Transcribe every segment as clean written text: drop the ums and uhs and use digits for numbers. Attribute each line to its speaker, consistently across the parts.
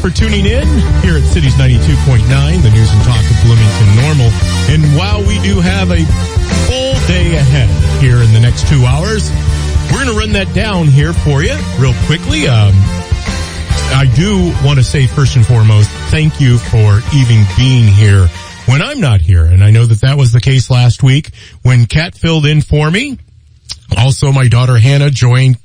Speaker 1: for tuning in here at Cities 92.9, the news and talk of Bloomington Normal. And while we do have a full day ahead here in the next 2 hours, we're going to run that down here for you real quickly. I do want to say first and foremost, thank you for even being here when I'm not here. And I know that was the case last week when Kat filled in for me. Also, my daughter Hannah joined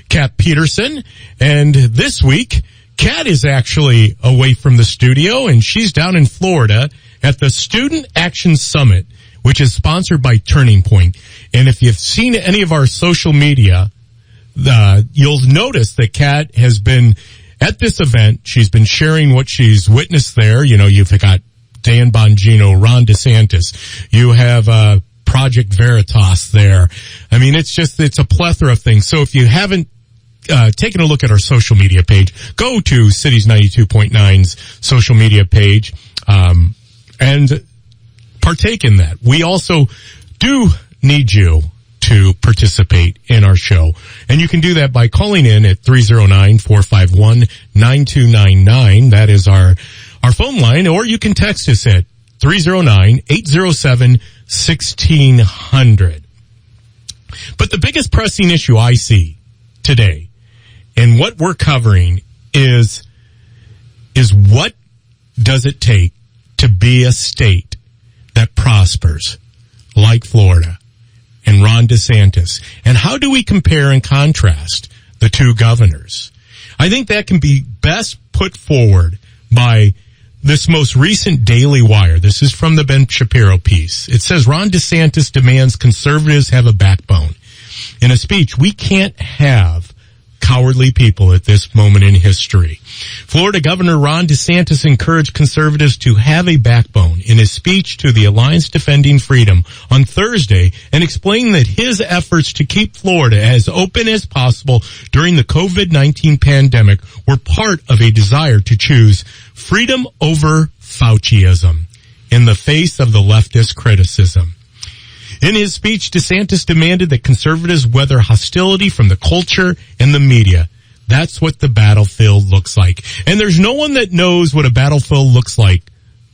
Speaker 1: Kat Peterson. And this week, Kat is actually away from the studio, and she's down in Florida at the Student Action Summit, which is sponsored by Turning Point. And if you've seen any of our social media, you'll notice that Kat has been at this event. She's been sharing what she's witnessed there. You know, you've got Dan Bongino, Ron DeSantis. You have Project Veritas there. I mean, it's a plethora of things. So if you haven't taken a look at our social media page, go to Cities 92.9's social media page and partake in that. We also do need you to participate in our show. And you can do that by calling in at 309-451-9299. That is our phone line, or you can text us at 309-807-1600. But the biggest pressing issue I see today and what we're covering is what does it take to be a state that prospers like Florida and Ron DeSantis? And how do we compare and contrast the two governors? I think that can be best put forward by this most recent Daily Wire. This is from the Ben Shapiro piece. It says Ron DeSantis demands conservatives have a backbone. In a speech, we can't have cowardly people at this moment in history. Florida Governor Ron DeSantis encouraged conservatives to have a backbone in his speech to the Alliance Defending Freedom on Thursday, and explained that his efforts to keep Florida as open as possible during the COVID-19 pandemic were part of a desire to choose freedom over Fauciism in the face of the leftist criticism. In his speech, DeSantis demanded that conservatives weather hostility from the culture and the media. That's what the battlefield looks like. And there's no one that knows what a battlefield looks like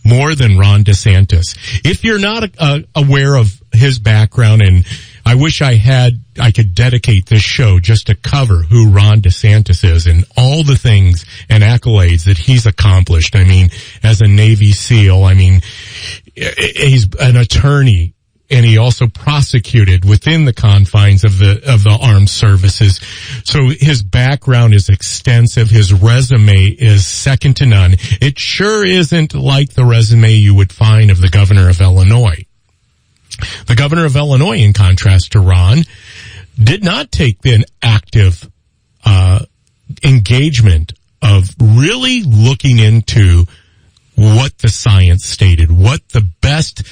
Speaker 1: more than Ron DeSantis. If you're not aware of his background, and I wish I could dedicate this show just to cover who Ron DeSantis is and all the things and accolades that he's accomplished. I mean, as a Navy SEAL, I mean, he's an attorney. And he also prosecuted within the confines of the armed services. So his background is extensive. His resume is second to none. It sure isn't like the resume you would find of the governor of Illinois. The governor of Illinois, in contrast to Ron, did not take the active engagement of really looking into what the science stated, what the best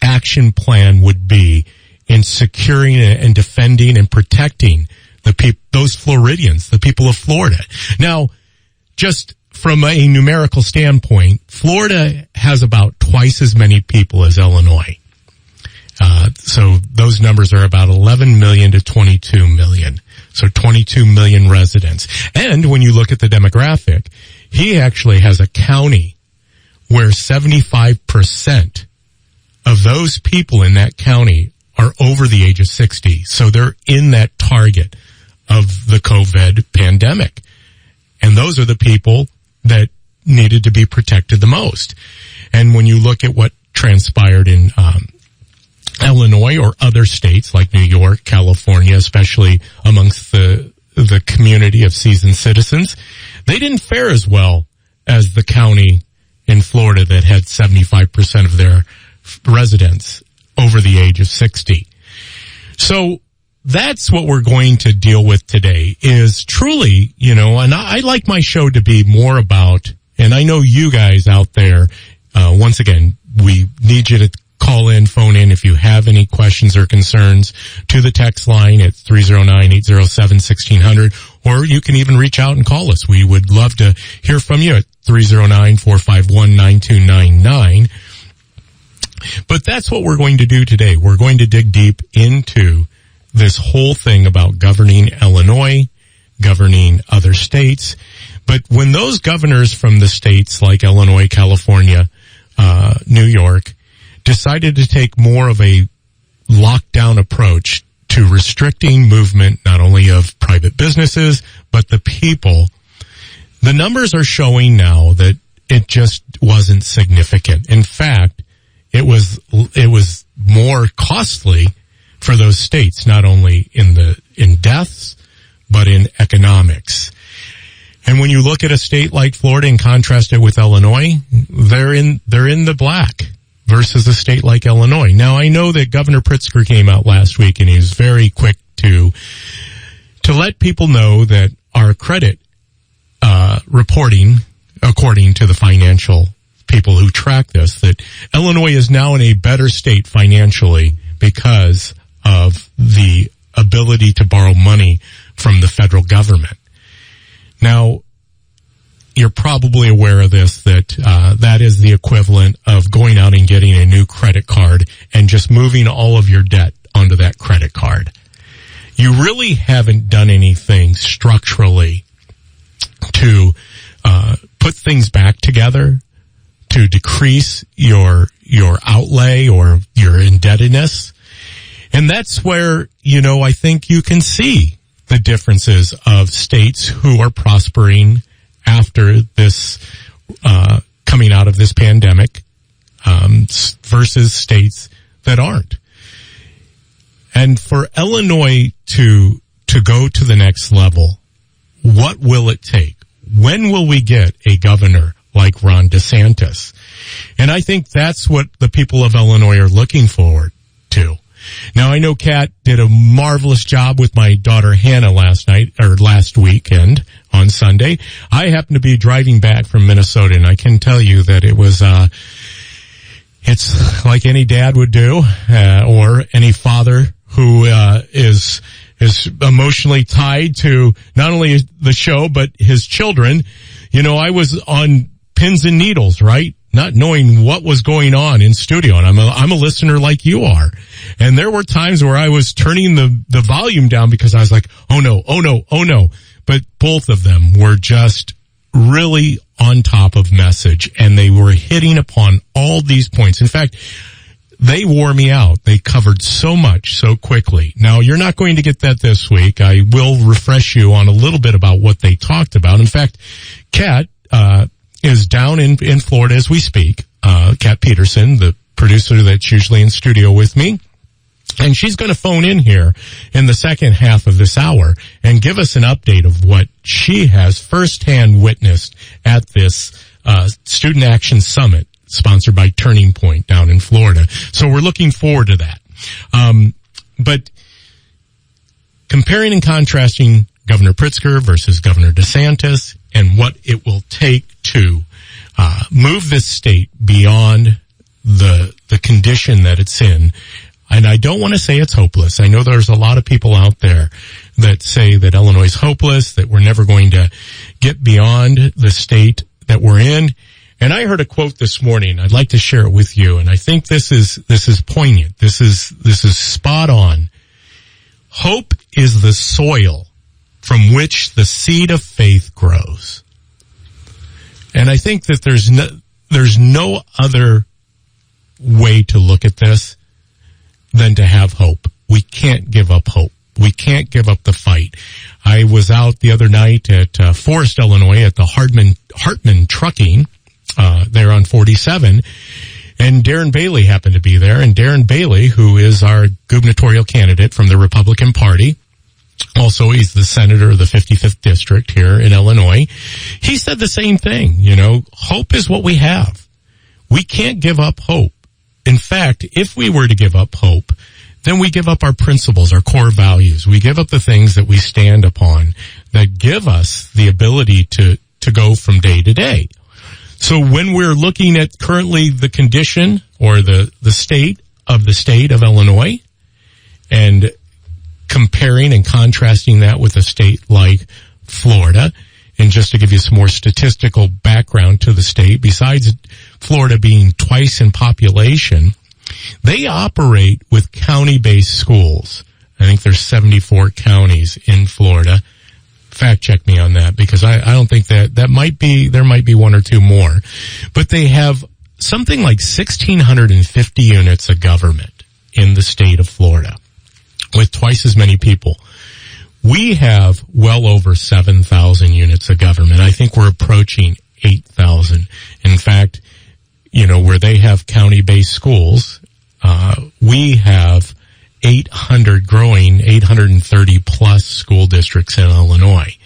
Speaker 1: action plan would be in securing and defending and protecting those Floridians, the people of Florida. Now, just from a numerical standpoint, Florida has about twice as many people as Illinois. So those numbers are about 11 million to 22 million. So 22 million residents. And when you look at the demographic, he actually has a county where 75% of those people in that county are over the age of 60. So they're in that target of the COVID pandemic. And those are the people that needed to be protected the most. And when you look at what transpired in Illinois or other states like New York, California, especially amongst the community of seasoned citizens, they didn't fare as well as the county in Florida that had 75% of their residents over the age of 60. So that's what we're going to deal with today is truly, and I like my show to be more about, and I know you guys out there, once again, we need you to call in, phone in if you have any questions or concerns to the text line at 309-807-1600, or you can even reach out and call us. We would love to hear from you at 309-451-9299. But that's what we're going to do today. We're going to dig deep into this whole thing about governing Illinois, governing other states. But when those governors from the states like Illinois, California, New York decided to take more of a lockdown approach to restricting movement, not only of private businesses, but the people, the numbers are showing now that it just wasn't significant. In fact, it was more costly for those states, not only in deaths, but in economics. And when you look at a state like Florida and contrast it with Illinois, they're in the black versus a state like Illinois. Now, I know that Governor Pritzker came out last week and he was very quick to let people know that our credit reporting, according to the financial people who track this, that Illinois is now in a better state financially because of the ability to borrow money from the federal government. Now, you're probably aware of this, that that is the equivalent of going out and getting a new credit card and just moving all of your debt onto that credit card. You really haven't done anything structurally to put things back together, to decrease your outlay or your indebtedness. And that's where, I think you can see the differences of states who are prospering after this, coming out of this pandemic, versus states that aren't. And for Illinois to go to the next level, what will it take? When will we get a governor like Ron DeSantis? And I think that's what the people of Illinois are looking forward to. Now, I know Kat did a marvelous job with my daughter Hannah last weekend on Sunday. I happened to be driving back from Minnesota, and I can tell you that it was, it's like any dad would do, or any father who, is emotionally tied to not only the show, but his children. I was on pins and needles, right? Not knowing what was going on in studio. And I'm a listener like you are. And there were times where I was turning the volume down because I was like, oh no. But both of them were just really on top of message, and they were hitting upon all these points. In fact, they wore me out. They covered so much so quickly. Now, you're not going to get that this week. I will refresh you on a little bit about what they talked about. In fact, Kat, is down in Florida as we speak. Kat Peterson, the producer that's usually in studio with me. And she's going to phone in here in the second half of this hour and give us an update of what she has firsthand witnessed at this Student Action Summit sponsored by Turning Point down in Florida. So we're looking forward to that. But comparing and contrasting Governor Pritzker versus Governor DeSantis and what it will take to move this state beyond the condition that it's in. And I don't want to say it's hopeless. I know there's a lot of people out there that say that Illinois is hopeless, that we're never going to get beyond the state that we're in. And I heard a quote this morning. I'd like to share it with you. And I think this is poignant. This is spot on. Hope is the soil from which the seed of faith grows. And I think that there's no other way to look at this than to have hope. We can't give up hope. We can't give up the fight. I was out the other night at Forest, Illinois at the Hartman Trucking, there on 47, and Darren Bailey happened to be there. And Darren Bailey, who is our gubernatorial candidate from the Republican Party, also he's the senator of the 55th district here in Illinois, he said the same thing. Hope is what we have. We can't give up hope. In fact, if we were to give up hope, then we give up our principles, our core values. We give up the things that we stand upon that give us the ability to go from day to day. So when we're looking at currently the condition or the state of Illinois and comparing and contrasting that with a state like Florida, and just to give you some more statistical background to the state, besides Florida being twice in population, they operate with county-based schools. I think there's 74 counties in Florida. fact check me on that, because I don't think there might be one or two more. But they have something like 1,650 units of government in the state of Florida, with twice as many people. We have well over 7,000 units of government. I think we're approaching 8,000. In fact, where they have county-based schools, we have 830 plus school districts in Illinois.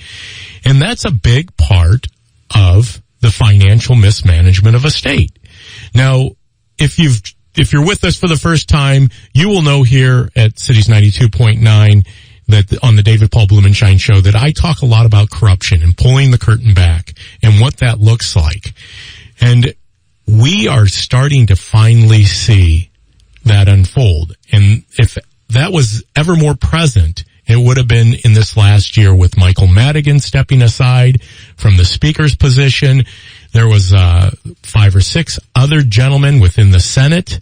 Speaker 1: And that's a big part of the financial mismanagement of a state. Now, if you're with us for the first time, you will know here at Cities 92.9 that on the David Paul Blumenshine show that I talk a lot about corruption and pulling the curtain back and what that looks like. And we are starting to finally see that unfold. And if that was ever more present, it would have been in this last year with Michael Madigan stepping aside from the speaker's position. There was 5 or 6 other gentlemen within the Senate,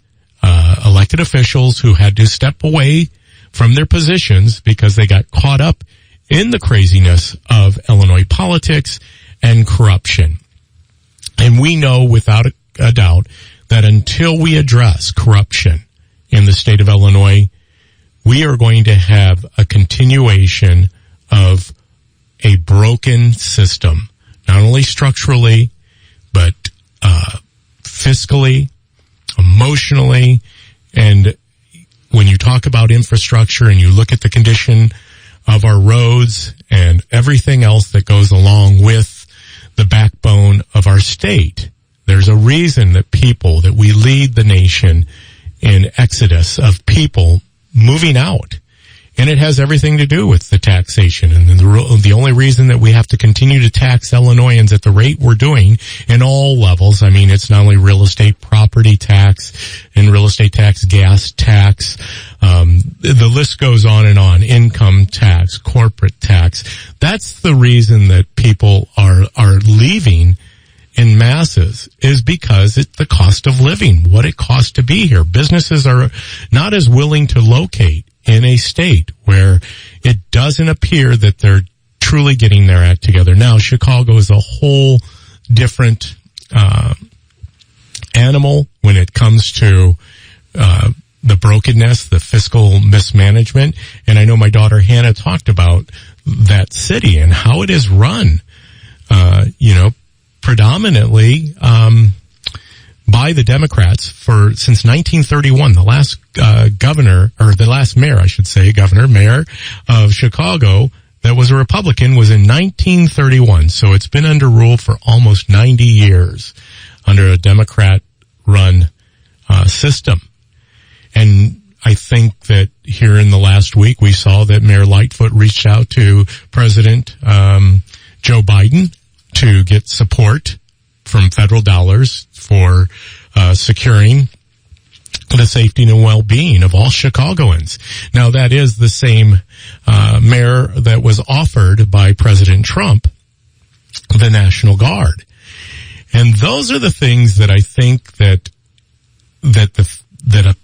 Speaker 1: elected officials, who had to step away from their positions because they got caught up in the craziness of Illinois politics and corruption. And we know without a doubt that until we address corruption in the state of Illinois, we are going to have a continuation of a broken system, not only structurally, but fiscally, emotionally. And when you talk about infrastructure and you look at the condition of our roads and everything else that goes along with the backbone of our state, there's a reason that we lead the nation in exodus of people moving out. And it has everything to do with the taxation. And the only reason that we have to continue to tax Illinoisans at the rate we're doing in all levels, I mean, it's not only real estate property tax and real estate tax, gas tax, the list goes on and on, income tax, corporate tax. That's the reason that people are leaving in masses, is because it's the cost of living, what it costs to be here. Businesses are not as willing to locate in a state where it doesn't appear that they're truly getting their act together. Now, Chicago is a whole different animal when it comes to the brokenness, the fiscal mismanagement. And I know my daughter Hannah talked about that city and how it is run, predominantly by the Democrats since 1931. The last mayor of Chicago that was a Republican was in 1931. So it's been under rule for almost 90 years under a Democrat-run system. And I think that here in the last week we saw that Mayor Lightfoot reached out to President Joe Biden to get support from federal dollars for securing the safety and well-being of all Chicagoans. Now, that is the same mayor that was offered by President Trump the National Guard. And those are the things that I think that a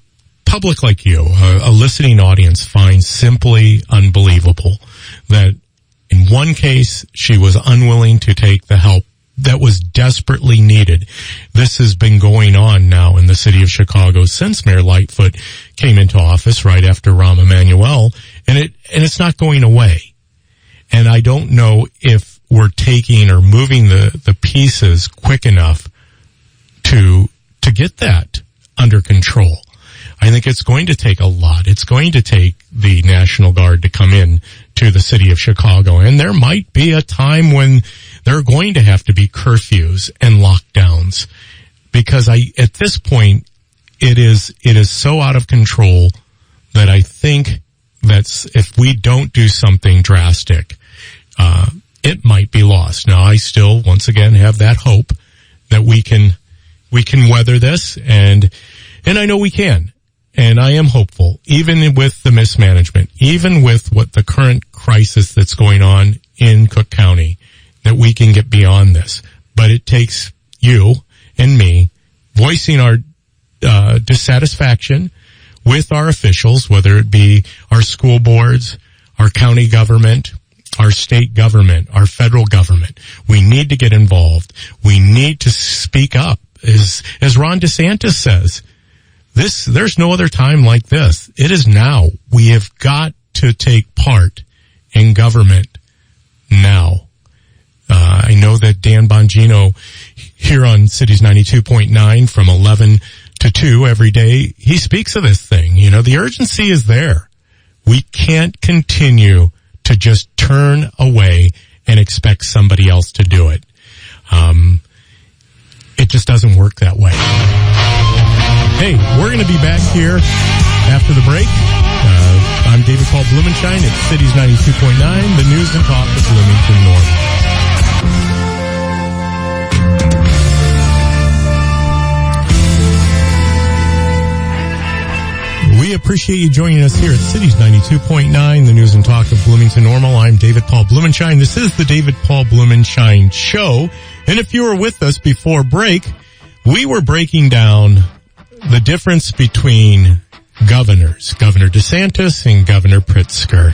Speaker 1: public like you, a listening audience, finds simply unbelievable. That in one case, she was unwilling to take the help that was desperately needed. This has been going on now in the city of Chicago since Mayor Lightfoot came into office right after Rahm Emanuel, and it's not going away. And I don't know if we're taking or moving the pieces quick enough to get that under control. I think it's going to take a lot. It's going to take the National Guard to come in to the city of Chicago. And there might be a time when there are going to have to be curfews and lockdowns, because at this point, it is so out of control that I think if we don't do something drastic, it might be lost. Now, I still, once again, have that hope that we can weather this, and I know we can. And I am hopeful, even with the mismanagement, even with what the current crisis that's going on in Cook County, that we can get beyond this. But it takes you and me voicing our dissatisfaction with our officials, whether it be our school boards, our county government, our state government, our federal government. We need to get involved. We need to speak up. As Ron DeSantis says, there's no other time like this. It is now. We have got to take part in government now. I know that Dan Bongino here on Cities 92.9 from 11 to 2 every day, he speaks of this thing. You know, the urgency is there. We can't continue to just turn away and expect somebody else to do it. It just doesn't work that way. Hey, we're going to be back here after the break. I'm David Paul Blumenshine at Cities 92.9, the news and talk of Bloomington Normal. We appreciate you joining us here at Cities 92.9, the news and talk of Bloomington Normal. I'm David Paul Blumenshine. This is the David Paul Blumenshine Show. And if you were with us before break, we were breaking down the difference between governors, Governor DeSantis and Governor Pritzker,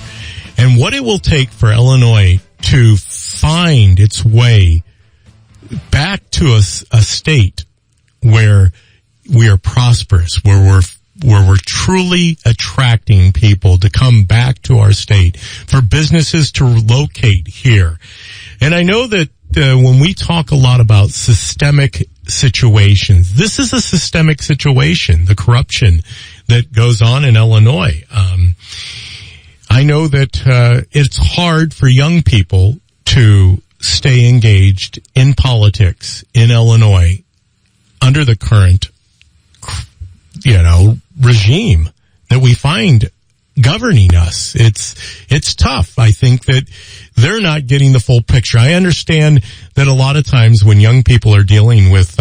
Speaker 1: and what it will take for Illinois to find its way back to a state where we are prosperous, where we're truly attracting people to come back to our state, for businesses to locate here. And I know that when we talk a lot about systemic situations, this is a systemic situation, the corruption that goes on in Illinois. I know that it's hard for young people to stay engaged in politics in Illinois under the current, regime that we find governing us. It's tough. I think that they're not getting the full picture. I understand that a lot of times when young people are dealing with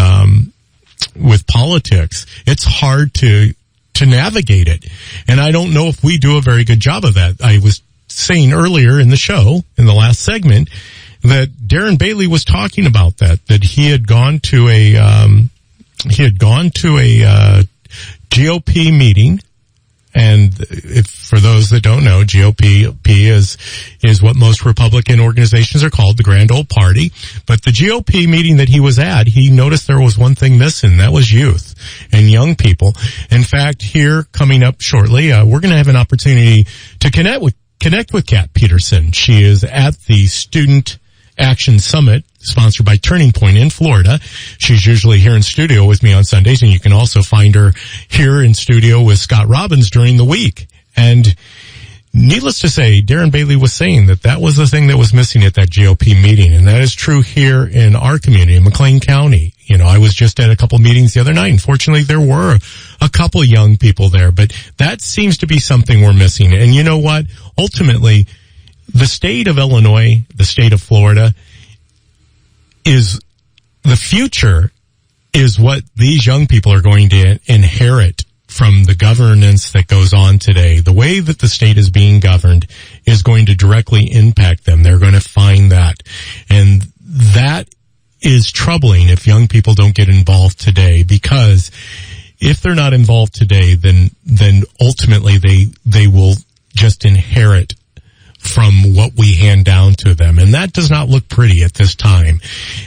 Speaker 1: politics, it's hard to navigate it. And I don't know if we do a very good job of that. I was saying earlier in the show, in the last segment, that Darren Bailey was talking about that he had gone to a GOP meeting. And for those that don't know, GOP is what most Republican organizations are called, the Grand Old Party. But the GOP meeting that he was at, he noticed there was one thing missing. That was youth and young people. In fact, here coming up shortly, we're going to have an opportunity to connect with Kat Peterson. She is at the Student Action Summit, sponsored by Turning Point in Florida. She's usually here in studio with me on Sundays, and you can also find her here in studio with Scott Robbins during the week. And needless to say, Darren Bailey was saying that was the thing that was missing at that GOP meeting, and that is true here in our community, in McLean County. You know, I was just at a couple meetings the other night, and fortunately there were a couple young people there, but that seems to be something we're missing. And you know what? Ultimately, the state of Illinois, the state of Florida, is the future is what these young people are going to inherit from the governance that goes on today. The way that the state is being governed is going to directly impact them. They're going to find that. And that is troubling if young people don't get involved today, because if they're not involved today, then ultimately they will just inherit from what we hand down to them. And that does not look pretty at this time.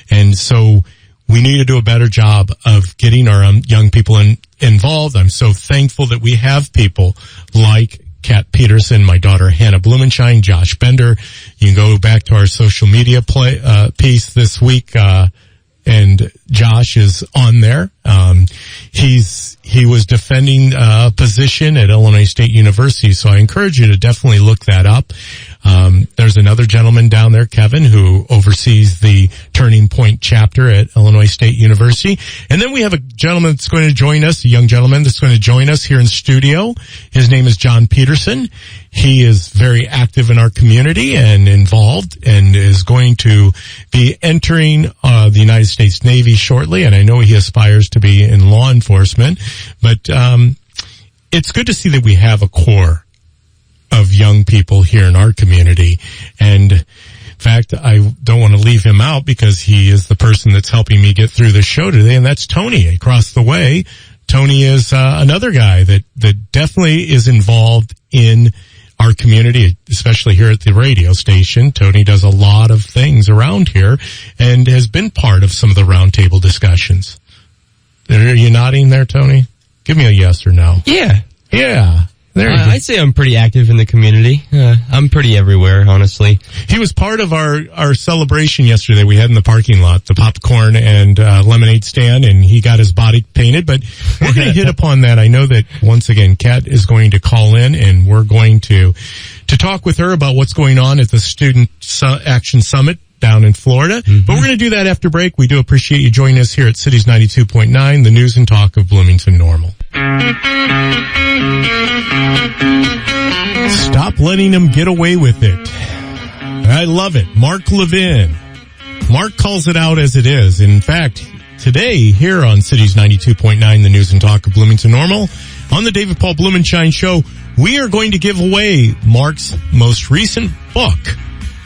Speaker 1: And so we need to do a better job of getting our young people involved. I'm so thankful that we have people like Kat Peterson, my daughter Hannah Blumenshine, Josh Bender. You can go back to our social media piece this week, and Josh is on there. He was defending a position at Illinois State University, so I encourage you to definitely look that up. There's another gentleman down there, Kevin, who oversees the Turning Point chapter at Illinois State University. And then we have a gentleman that's going to join us, a young gentleman that's going to join us here in studio. His name is John Peterson. He is very active in our community and involved, and is going to be entering the United States Navy shortly. And I know he aspires to be in law enforcement. But it's good to see that we have a core of young people here in our community. And in fact, I don't want to leave him out, because he is the person that's helping me get through the show today, and that's Tony across the way. Tony is another guy that definitely is involved in our community, especially here at the radio station. Tony does a lot of things around here and has been part of some of the roundtable discussions. Are you nodding there, Tony? Give me a yes or no.
Speaker 2: Yeah.
Speaker 1: Yeah. There you go.
Speaker 2: I'd say I'm pretty active in the community. I'm pretty everywhere, honestly.
Speaker 1: He was part of our celebration yesterday we had in the parking lot, the popcorn and lemonade stand, and he got his body painted. But we're going to hit upon that. I know that, once again, Kat is going to call in, and we're going to talk with her about what's going on at the Student Action Summit down in Florida. Mm-hmm. But we're going to do that after break. We do appreciate you joining us here at Cities 92.9, the news and talk of Bloomington Normal. Stop letting them get away with it. I love it. Mark Levin. Mark calls it out as it is. In fact, today here on Cities 92.9, the news and talk of Bloomington Normal, on the David Paul Blumenshine Show, we are going to give away Mark's most recent book,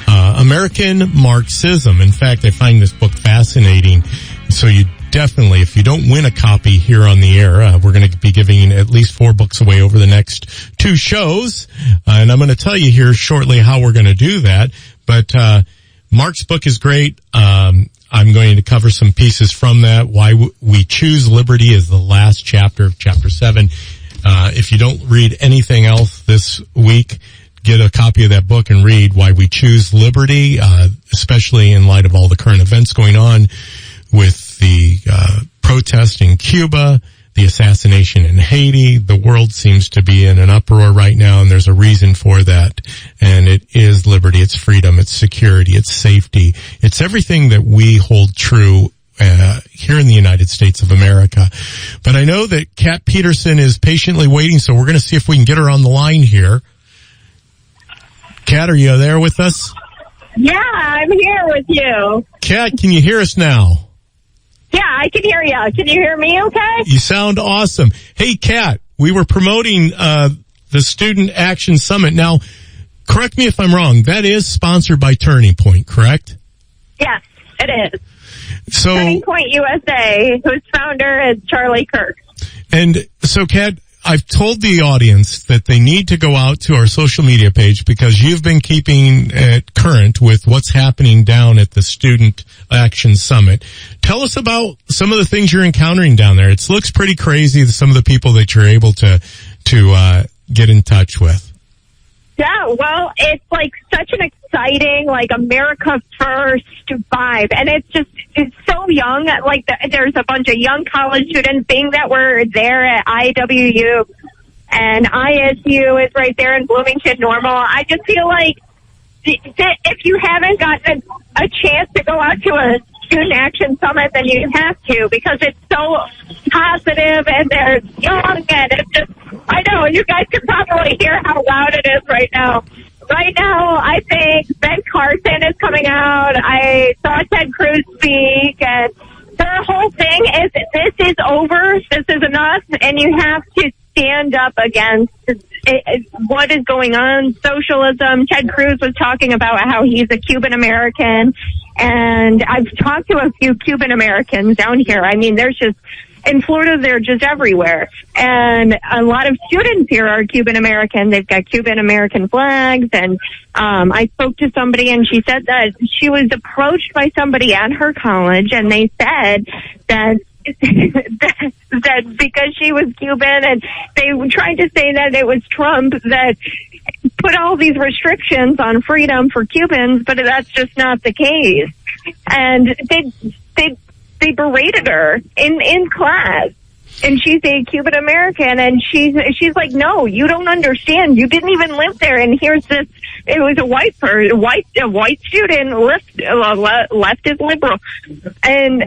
Speaker 1: American Marxism. In fact, I find this book fascinating. So you definitely, if you don't win a copy here on the air, we're going to be giving at least 4 books away over the next 2 shows. And I'm going to tell you here shortly how we're going to do that. But Mark's book is great. I'm going to cover some pieces from that. Why We Choose Liberty is the last chapter of chapter 7. If you don't read anything else this week, get a copy of that book and read Why We Choose Liberty, especially in light of all the current events going on with the protest in Cuba, the assassination in Haiti. The world seems to be in an uproar right now, and there's a reason for that. And it is liberty, it's freedom, it's security, it's safety. It's everything that we hold true here in the United States of America. But I know that Kat Peterson is patiently waiting, so we're going to see if we can get her on the line here. Kat, are you there with us?
Speaker 3: Yeah, I'm here with you.
Speaker 1: Kat, can you hear us now?
Speaker 3: Yeah, I can hear you. Can you hear me okay?
Speaker 1: You sound awesome. Hey, Kat, we were promoting the Student Action Summit. Now, correct me if I'm wrong, that is sponsored by Turning Point, correct?
Speaker 3: Yes, it is.
Speaker 1: So,
Speaker 3: Turning Point USA, whose founder is Charlie Kirk.
Speaker 1: And so, Kat, I've told the audience that they need to go out to our social media page because you've been keeping it current with what's happening down at the Student Action Summit. Tell us about some of the things you're encountering down there. It looks pretty crazy, some of the people that you're able to get in touch with.
Speaker 3: Yeah, well, it's like such an exciting, like America First vibe, and it's so young. Like there's a bunch of young college students being that were there at IWU, and ISU is right there in Bloomington Normal. I just feel like if you haven't gotten a chance to go out to a Student Action Summit, then you have to, because it's so positive and they're young, and it's just, I know, you guys can probably hear how loud it is right now. Right now, I think Ben Carson is coming out. I saw Ted Cruz speak, and their whole thing is, this is over, this is enough, and you have to stand up against what is going on, socialism. Ted Cruz was talking about how he's a Cuban American, and I've talked to a few Cuban Americans down here. I mean, there's just, in Florida, they're just everywhere. And a lot of students here are Cuban American. They've got Cuban American flags. And I spoke to somebody, and she said that she was approached by somebody at her college, and they said that that because she was Cuban, and they tried to say that it was Trump that put all these restrictions on freedom for Cubans, but that's just not the case. And they berated her in class. And she's a Cuban American, and she's like, no, you don't understand. You didn't even live there. And here's this. It was a white person, a white student, leftist liberal, and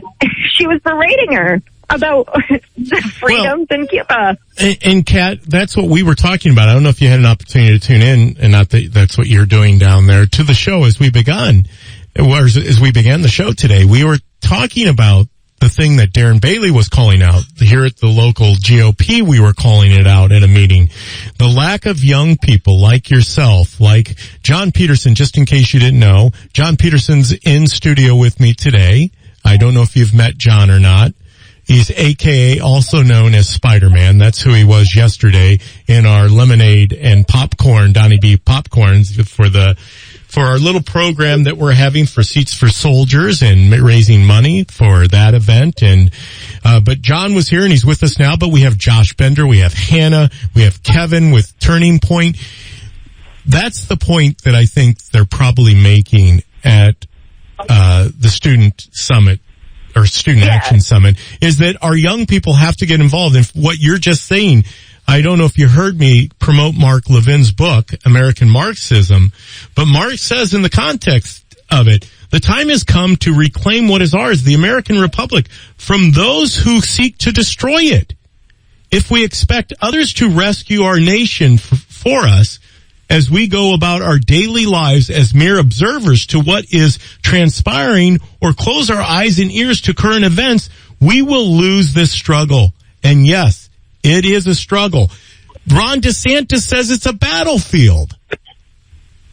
Speaker 3: she was berating her about the freedoms in Cuba.
Speaker 1: And Kat, that's what we were talking about. I don't know if you had an opportunity to tune in, and not that that's what you're doing down there, to the show as we began. As we began the show today, we were talking about the thing that Darren Bailey was calling out. Here at the local GOP, we were calling it out at a meeting. The lack of young people like yourself, like John Peterson, just in case you didn't know. John Peterson's in studio with me today. I don't know if you've met John or not. He's AKA also known as Spider-Man. That's who he was yesterday in our lemonade and popcorn, Donnie B popcorns for our little program that we're having for Seats for Soldiers and raising money for that event. And, but John was here and he's with us now, but we have Josh Bender, we have Hannah, we have Kevin with Turning Point. That's the point that I think they're probably making at, the student summit or student action summit, is that our young people have to get involved. And what you're just saying, I don't know if you heard me promote Mark Levin's book, American Marxism, but Marx says in the context of it, the time has come to reclaim what is ours, the American Republic, from those who seek to destroy it. If we expect others to rescue our nation for us, as we go about our daily lives as mere observers to what is transpiring or close our eyes and ears to current events, we will lose this struggle. And yes, it is a struggle. Ron DeSantis says it's a battlefield.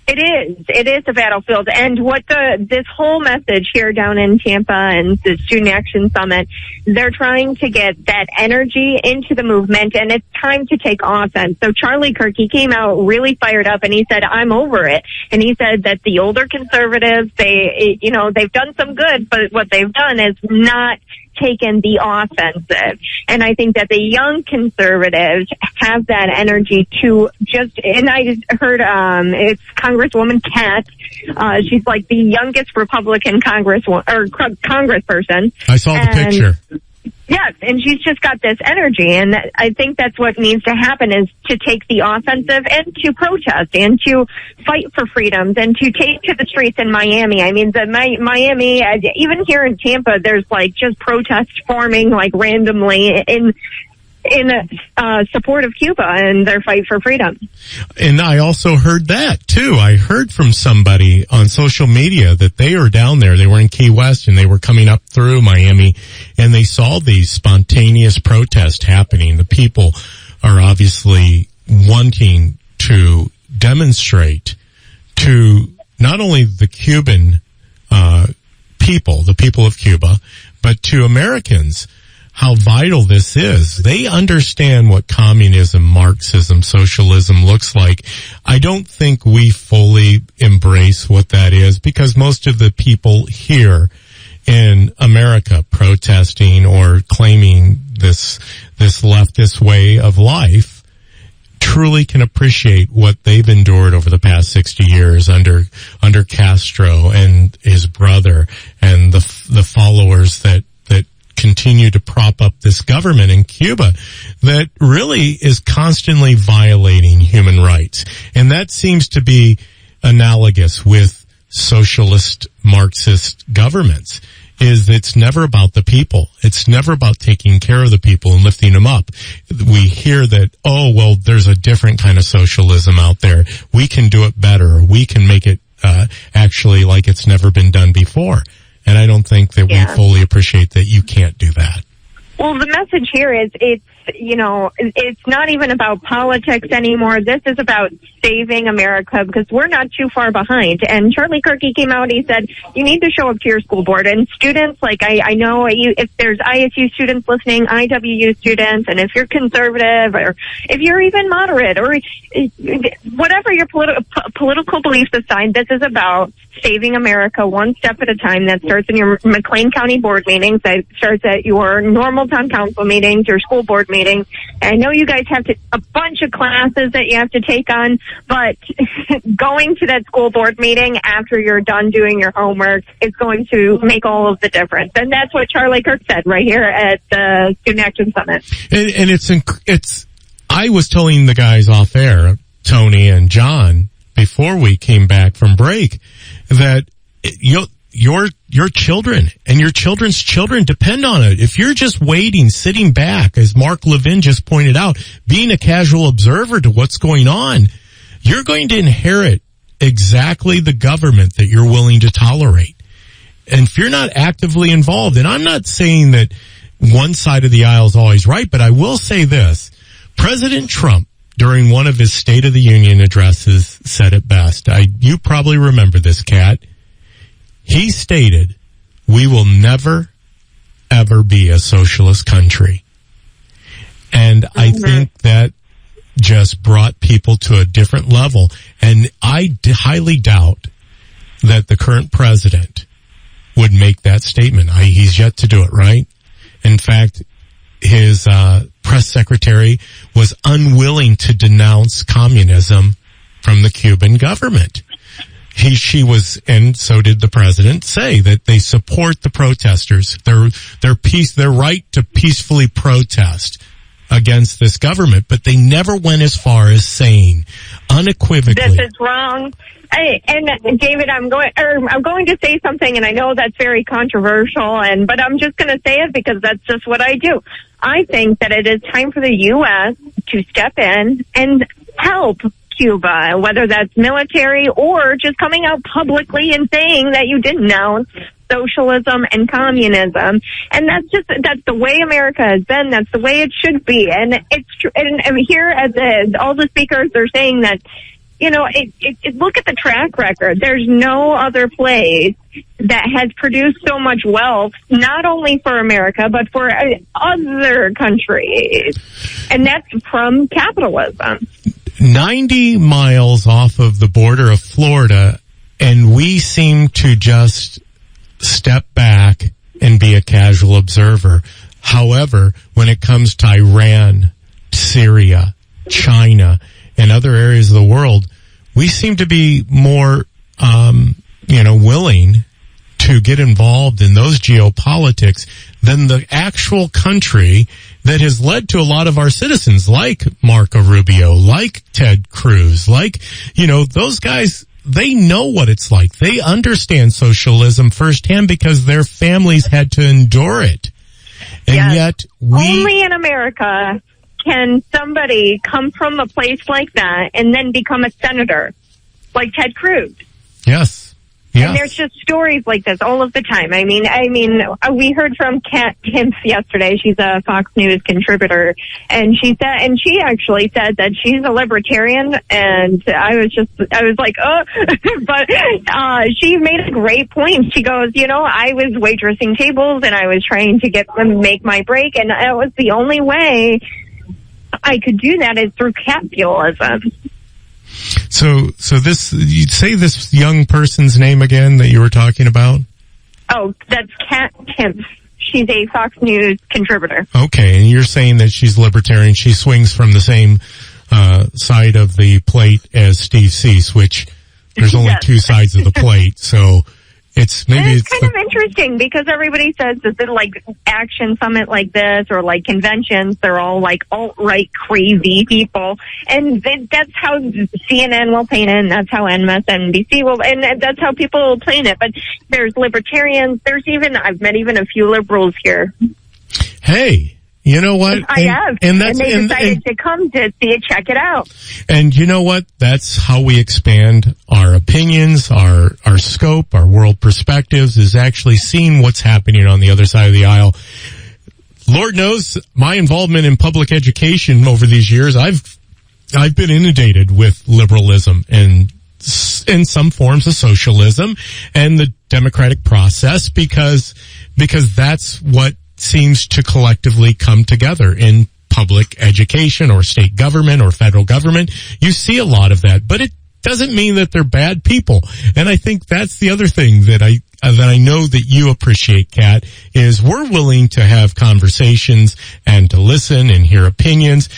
Speaker 3: It is. It is a battlefield. And what this whole message here down in Tampa and the Student Action Summit, they're trying to get that energy into the movement, and it's time to take offense. So Charlie Kirk, he came out really fired up and he said, I'm over it. And he said that the older conservatives, they've done some good, but what they've done is not taken the offensive. And I think that the young conservatives have that energy to just, and I just heard, it's Congresswoman Katz. She's like the youngest Republican congressperson.
Speaker 1: I saw the picture.
Speaker 3: Yes, and she's just got this energy, and I think that's what needs to happen, is to take the offensive and to protest and to fight for freedoms and to take to the streets in Miami. I mean, Miami, even here in Tampa, there's like just protests forming like randomly in support of Cuba and their fight for freedom.
Speaker 1: And I also heard that too. I heard from somebody on social media that they were down there. They were in Key West and they were coming up through Miami and they saw these spontaneous protests happening. The people are obviously wanting to demonstrate to not only the Cuban people, the people of Cuba, but to Americans how vital this is. They understand what communism, Marxism, socialism looks like. I don't think we fully embrace what that is because most of the people here in America protesting or claiming this leftist way of life truly can appreciate what they've endured over the past 60 years under Castro and his brother and the followers that continue to prop up this government in Cuba that really is constantly violating human rights. And that seems to be analogous with socialist Marxist governments, is it's never about the people. It's never about taking care of the people and lifting them up. We hear that, oh, well, there's a different kind of socialism out there. We can do it better. We can make it actually like it's never been done before. And I don't think that we fully appreciate that you can't do that.
Speaker 3: Well, the message here is it's not even about politics anymore. This is about saving America because we're not too far behind. And Charlie Kirk came out, he said, you need to show up to your school board. And students, like I know if there's ISU students listening, IWU students, and if you're conservative or if you're even moderate or whatever your political beliefs aside, this is about saving America one step at a time. That starts in your McLean County board meetings, that starts at your normal town council meetings, your school board meetings. And I know you guys have a bunch of classes that you have to take on, but going to that school board meeting after you're done doing your homework is going to make all of the difference. And that's what Charlie Kirk said right here at the Student Action Summit. And
Speaker 1: it's I was telling the guys off air, Tony and John, before we came back from break, that your children and your children's children depend on it. If you're just waiting, sitting back, as Mark Levin just pointed out, being a casual observer to what's going on, you're going to inherit exactly the government that you're willing to tolerate. And if you're not actively involved, and I'm not saying that one side of the aisle is always right, but I will say this. President Trump, during one of his State of the Union addresses, said it best. You probably remember this, Kat. He stated, we will never, ever be a socialist country. And I think that just brought people to a different level. And I highly doubt that the current president would make that statement. He's yet to do it, right? In fact, his press secretary was unwilling to denounce communism from the Cuban government. She was, and so did the president, say that they support the protesters, their right to peacefully protest against this government, but they never went as far as saying unequivocally,
Speaker 3: this is wrong. And David, I'm going to say something, and I know that's very controversial, but I'm just going to say it because that's just what I do. I think that it is time for the U.S. to step in and help Cuba, whether that's military or just coming out publicly and saying that you denounce socialism and communism. And that's the way America has been. That's the way it should be. And it's true. And here, all the speakers are saying that, look at the track record. There's no other place that has produced so much wealth, not only for America, but for other countries. And that's from capitalism.
Speaker 1: 90 miles off of the border of Florida, and we seem to just step back and be a casual observer. However, when it comes to Iran, Syria, China, and other areas of the world, we seem to be more, willing to get involved in those geopolitics than the actual country that has led to a lot of our citizens, like Marco Rubio, like Ted Cruz, those guys. They know what it's like. They understand socialism firsthand because their families had to endure it. And yet
Speaker 3: only in America can somebody come from a place like that and then become a senator, like Ted Cruz.
Speaker 1: Yes.
Speaker 3: And there's just stories like this all of the time. I mean, we heard from Kat Timpf yesterday. She's a Fox News contributor, and she actually said that she's a libertarian. And I was like, oh, but she made a great point. She goes, I was waitressing tables and I was trying to make my break, and that was the only way I could do that is through capitalism.
Speaker 1: So you'd say this young person's name again that you were talking about?
Speaker 3: Oh, that's Kat Timpf. She's a Fox News contributor. Okay,
Speaker 1: and you're saying that she's libertarian. She swings from the same side of the plate as Steve Cease, which there's only two sides of the plate. So it's kind
Speaker 3: of interesting because everybody says that like action summit like this or like conventions, they're all like alt-right crazy people. And that's how CNN will paint it, and that's how MSNBC will, and that's how people will paint it. But there's libertarians. I've met even a few liberals here.
Speaker 1: Hey. You know what?
Speaker 3: I have. And they decided to come to see it, check it out.
Speaker 1: And you know what? That's how we expand our opinions, our scope, our world perspectives, is actually seeing what's happening on the other side of the aisle. Lord knows my involvement in public education over these years, I've been inundated with liberalism and in some forms of socialism and the democratic process because that's what seems to collectively come together in public education or state government or federal government. You see a lot of that, but it doesn't mean that they're bad people. And I think that's the other thing that I know that you appreciate, Kat, is we're willing to have conversations and to listen and hear opinions.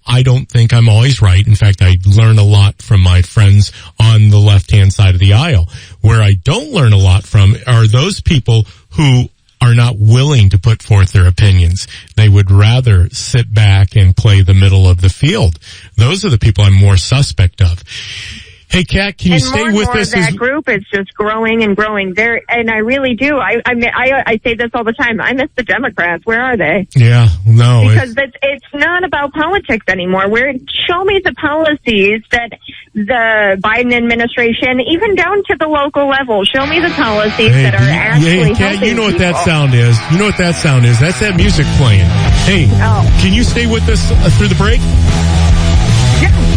Speaker 1: I don't think I'm always right. In fact, I learn a lot from my friends on the left-hand side of the aisle. Where I don't learn a lot from are those people who are not willing to put forth their opinions. They would rather sit back and play the middle of the field. Those are the people I'm more suspect of. Hey, Kat, can you stay with us?
Speaker 3: That group is just growing and growing. And I really do. I say this all the time. I miss the Democrats. Where are they?
Speaker 1: Yeah, no.
Speaker 3: Because it's not about politics anymore. Show me the policies that the Biden administration, even down to the local level, show me the policies that are actually
Speaker 1: Kat,
Speaker 3: helping
Speaker 1: you know what
Speaker 3: people.
Speaker 1: that sound is. You know what that sound is. That's that music playing. Hey, Can you stay with us through the break?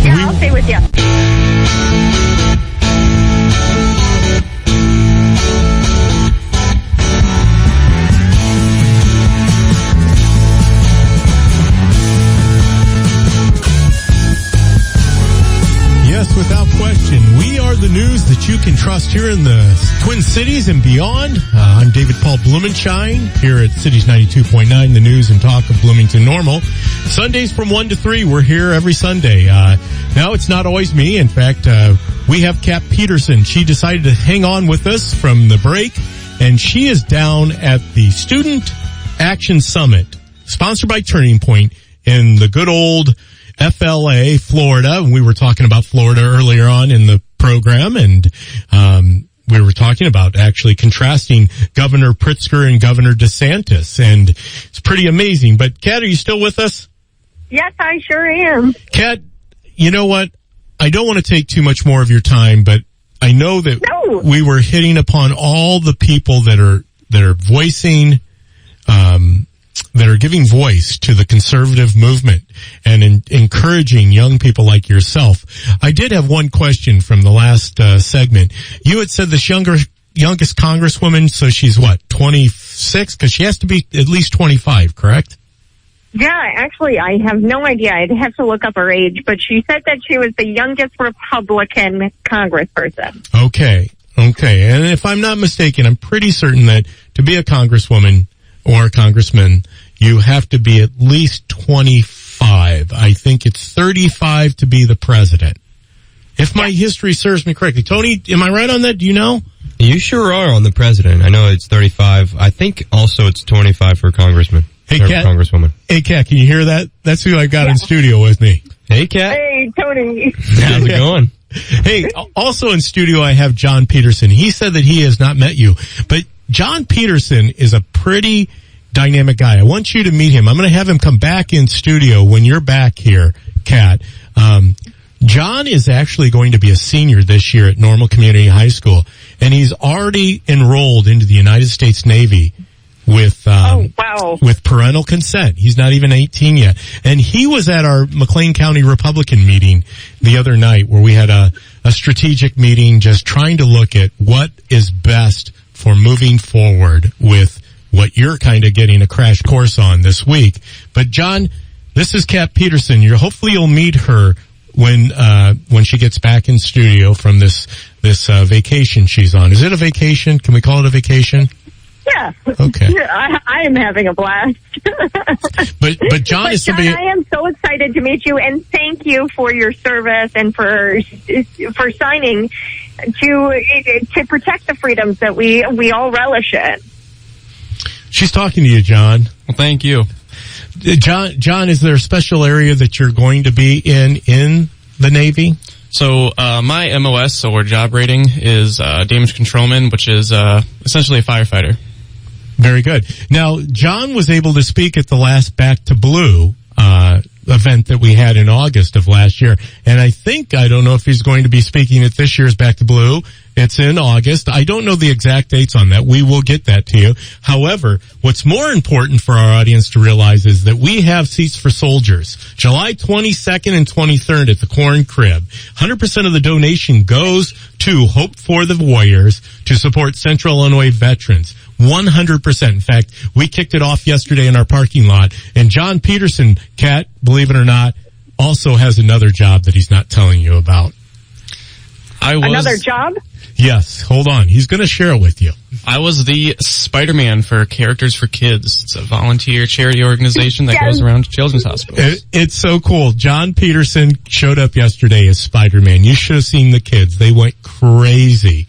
Speaker 3: Yeah, I'll stay with you.
Speaker 1: that you can trust here in the Twin Cities and beyond. I'm David Paul Blumenshine here at Cities 92.9, the news and talk of Bloomington Normal. Sundays from 1 to 3, we're here every Sunday. Now it's not always me. In fact, we have Kat Peterson. She decided to hang on with us from the break, and she is down at the Student Action Summit, sponsored by Turning Point in the good old FLA, Florida. And we were talking about Florida earlier on in the program, and we were talking about actually contrasting Governor Pritzker and Governor DeSantis, and it's pretty amazing. But Kat, are you still with us?
Speaker 3: Yes, I sure am.
Speaker 1: Kat, you know what? I don't want to take too much more of your time, but I know that we were hitting upon all the people that are voicing, that are giving voice to the conservative movement and encouraging young people like yourself. I did have one question from the last segment. You had said this youngest congresswoman, so she's what, 26? Because she has to be at least 25, correct?
Speaker 3: Yeah, actually, I have no idea. I'd have to look up her age, but she said that she was the youngest Republican congressperson. Okay.
Speaker 1: And if I'm not mistaken, I'm pretty certain that to be a congresswoman or a congressman, you have to be at least 25. I think it's 35 to be the president. If my history serves me correctly. Tony, am I right on that? Do you know?
Speaker 2: You sure are on the president. I know it's 35. I think also it's 25 for congressman.
Speaker 1: Hey, Kat.
Speaker 2: Congresswoman.
Speaker 1: Hey, Kat, can you hear that? That's who I got in studio with me.
Speaker 2: Hey, Kat.
Speaker 3: Hey, Tony.
Speaker 2: How's it going?
Speaker 1: Hey, also in studio I have John Peterson. He said that he has not met you, but John Peterson is a pretty dynamic guy. I want you to meet him. I'm going to have him come back in studio when you're back here, Kat. John is actually going to be a senior this year at Normal Community High School, and he's already enrolled into the United States Navy with with parental consent. He's not even 18 yet. And he was at our McLean County Republican meeting the other night where we had a strategic meeting just trying to look at what is best for moving forward with what you're kind of getting a crash course on this week. But John, this is Kat Peterson. Hopefully you'll meet her when she gets back in studio from this vacation she's on. Is it a vacation? Can we call it a vacation?
Speaker 3: Yeah.
Speaker 1: Okay.
Speaker 3: I am having a blast.
Speaker 1: but John is
Speaker 3: John, I am so excited to meet you, and thank you for your service and for signing to protect the freedoms that we all relish in.
Speaker 1: She's talking to you, John.
Speaker 4: Well, thank you.
Speaker 1: John, is there a special area that you're going to be in the Navy?
Speaker 4: So my MOS, or job rating, is damage controlman, which is essentially a firefighter.
Speaker 1: Very good. Now, John was able to speak at the last Back to Blue event that we had in August of last year. And I don't know if he's going to be speaking at this year's Back to Blue. It's in August. I don't know the exact dates on that. We will get that to you. However, what's more important for our audience to realize is that we have seats for soldiers. July 22nd and 23rd at the Corn Crib. 100% of the donation goes to Hope for the Warriors to support Central Illinois veterans. 100%. In fact, we kicked it off yesterday in our parking lot. And John Peterson, Kat, believe it or not, also has another job that he's not telling you about.
Speaker 3: Another job?
Speaker 1: Yes, hold on. He's going to share it with you.
Speaker 4: I was the Spider-Man for Characters for Kids. It's a volunteer charity organization that goes around to children's hospitals.
Speaker 1: It's so cool. John Peterson showed up yesterday as Spider-Man. You should have seen the kids. They went crazy.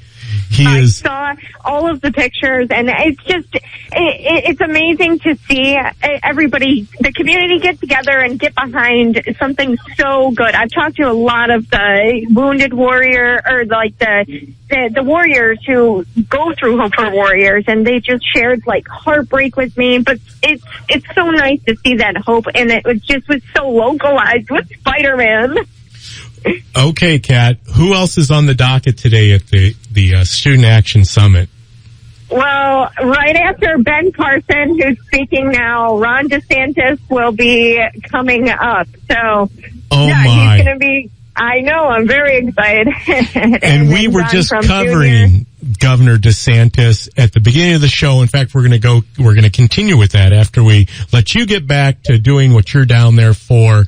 Speaker 1: I saw all of the pictures, and it's just, it's amazing to see everybody, the community get together and get behind something so good. I've talked to a lot of the wounded warrior, or like the warriors who go through Hope for Warriors, and they just shared like heartbreak with me, but it's so nice to see that hope, and it was so localized with Spider-Man. Okay, Kat. Who else is on the docket today at the Student Action Summit? Well, right after Ben Carson, who's speaking now, Ron DeSantis will be coming up. So, he's going to be. I know. I'm very excited. and we were just covering Governor DeSantis at the beginning of the show. In fact, we're going to continue with that after we let you get back to doing what you're down there for.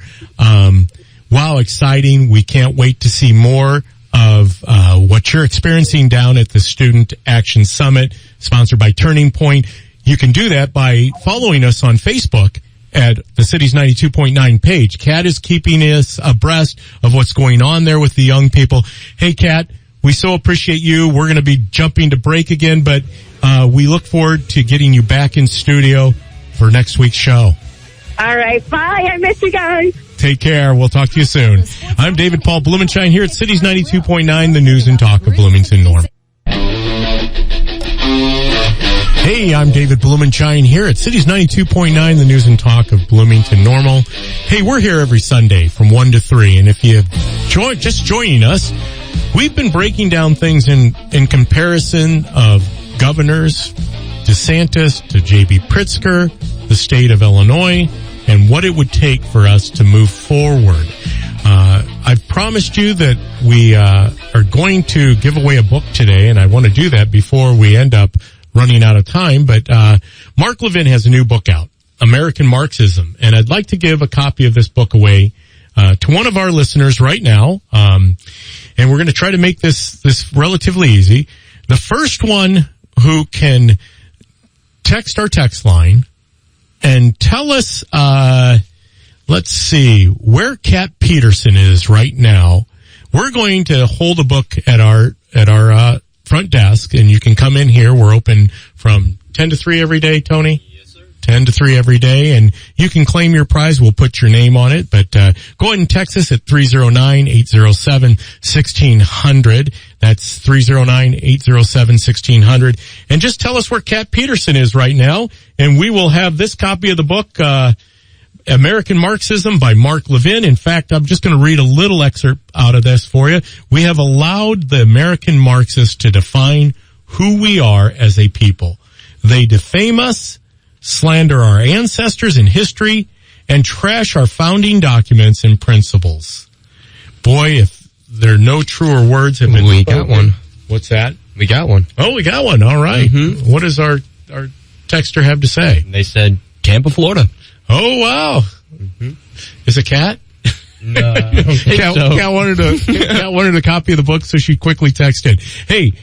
Speaker 1: Wow, exciting. We can't wait to see more of what you're experiencing down at the Student Action Summit, sponsored by Turning Point. You can do that by following us on Facebook at the City's 92.9 page. Kat is keeping us abreast of what's going on there with the young people. Hey, Kat, we so appreciate you. We're going to be jumping to break again, but we look forward to getting you back in studio for next week's show.
Speaker 3: All right. Bye. I miss you guys.
Speaker 1: Take care. We'll talk to you soon. I'm David Paul Blumenshine here at City's 92.9, the news and talk of Bloomington Normal. Hey, I'm David Blumenshine here at City's 92.9, the news and talk of Bloomington Normal. Hey, we're here every Sunday from 1 to 3, and if you just joining us, we've been breaking down things in comparison of governors, DeSantis to J.B. Pritzker, the state of Illinois, and what it would take for us to move forward. I've promised you that we are going to give away a book today, and I want to do that before we end up running out of time. But Mark Levin has a new book out, American Marxism, and I'd like to give a copy of this book away to one of our listeners right now. And we're going to try to make this relatively easy. The first one who can text our text line and tell us, let's see, where Kat Peterson is right now. We're going to hold a book at our front desk, and you can come in here. We're open from 10 to 3 every day, Tony?
Speaker 2: Yes, sir.
Speaker 1: 10 to 3 every day, and you can claim your prize. We'll put your name on it, but go ahead and text us at 309-807-1600. That's 309-807-1600. And just tell us where Kat Peterson is right now, and we will have this copy of the book, American Marxism by Mark Levin. In fact, I'm just going to read a little excerpt out of this for you. We have allowed the American Marxists to define who we are as a people. They defame us, slander our ancestors and history, and trash our founding documents and principles. Boy, if there are no truer words have been spoken.
Speaker 2: Got one.
Speaker 1: What's that?
Speaker 2: We got one.
Speaker 1: Oh, we got one. All right.
Speaker 2: Mm-hmm.
Speaker 1: What does our texter have to say?
Speaker 2: They said Tampa, Florida.
Speaker 1: Oh, wow. Mm-hmm. Is it Kat?
Speaker 2: No, I don't think so.
Speaker 1: Kat wanted a copy of the book, so she quickly texted. Hey,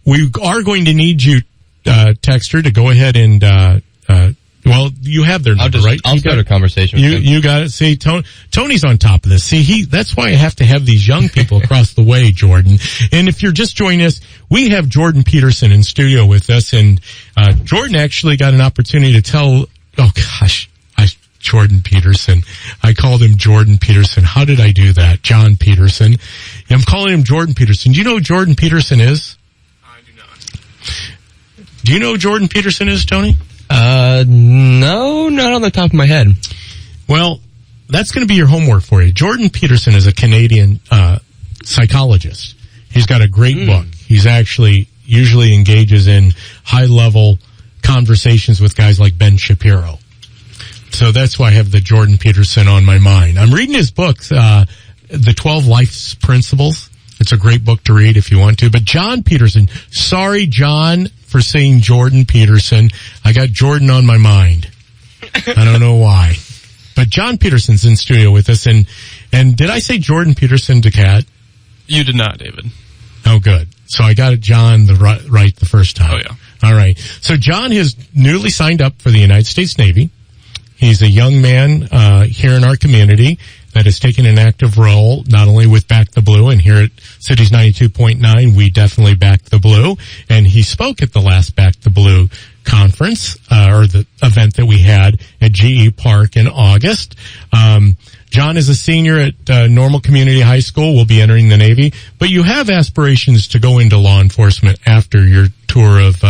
Speaker 1: we are going to need you, texter, to go ahead and, well, you have their number, right?
Speaker 2: I'll start a conversation with him.
Speaker 1: You got it. See, Tony's on top of this. See, that's why I have to have these young people across the way, Jordan. And if you're just joining us, we have Jordan Peterson in studio with us, and, Jordan actually got an opportunity to tell, oh gosh, Jordan Peterson. I called him Jordan Peterson. How did I do that? John Peterson. I'm calling him Jordan Peterson. Do you know who Jordan Peterson is?
Speaker 4: I do not.
Speaker 1: Do you know who Jordan Peterson is, Tony?
Speaker 2: No, not on the top of my head.
Speaker 1: Well, that's going to be your homework for you. Jordan Peterson is a Canadian psychologist. He's got a great book. He's actually usually engages in high-level conversations with guys like Ben Shapiro. So that's why I have the Jordan Peterson on my mind. I'm reading his book, The 12 Life's Principles. It's a great book to read if you want to. But John Peterson, sorry, John, for saying Jordan Peterson. I got Jordan on my mind. I don't know why. But John Peterson's in studio with us. And did I say Jordan Peterson to Kat?
Speaker 4: You did not, David.
Speaker 1: Oh, good. So I got it, John, right the first time.
Speaker 4: Oh, yeah.
Speaker 1: All right. So John has newly signed up for the United States Navy. He's a young man here in our community that has taken an active role, not only with Back the Blue, and here at Cities 92.9, we definitely back the Blue. And he spoke at the last Back the Blue conference, or the event that we had at GE Park in August. John is a senior at Normal Community High School, will be entering the Navy, but you have aspirations to go into law enforcement after your tour of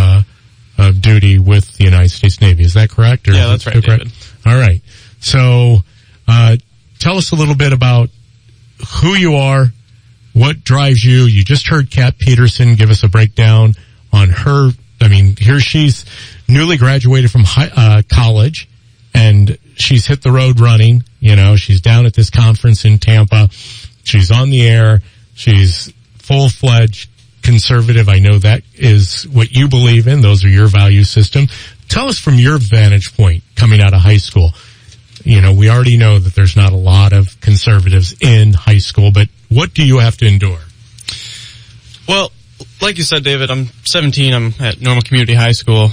Speaker 1: duty with the United States Navy. Is that correct?
Speaker 4: Yeah, that's right, David.
Speaker 1: All right. So, tell us a little bit about who you are, what drives you. You just heard Kat Peterson give us a breakdown on her. I mean, here she's newly graduated from college, and she's hit the road running. You know, she's down at this conference in Tampa. She's on the air. She's full-fledged conservative. I know that is what you believe in. Those are your value system. Tell us from your vantage point coming out of high school. You know, we already know that there's not a lot of conservatives in high school, but what do you have to endure?
Speaker 4: Well, like you said, David, I'm 17. I'm at Normal Community High School.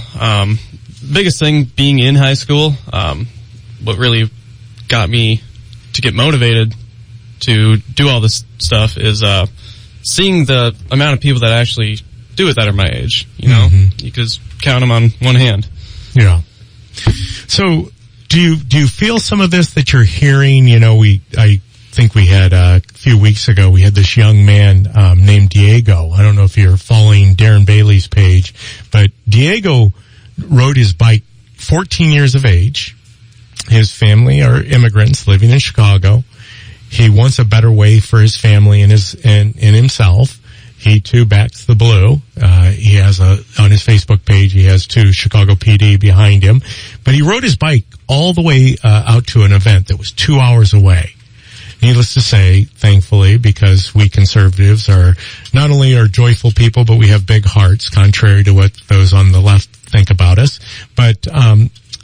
Speaker 4: Biggest thing being in high school, what really got me to get motivated to do all this stuff is seeing the amount of people that actually do it that are my age. You know, you could count them on one hand.
Speaker 1: Yeah. So, do you feel some of this that you're hearing? You know, I think we had a few weeks ago, we had this young man named Diego. I don't know if you're following Darren Bailey's page, but Diego rode his bike 14 years of age. His family are immigrants living in Chicago. He wants a better way for his family and himself. He too backs the blue. He has on his Facebook page, he has 2 Chicago PD behind him, but he rode his bike all the way out to an event that was 2 hours away. Needless to say, thankfully, because we conservatives are not only are joyful people, but we have big hearts, contrary to what those on the left think about us. But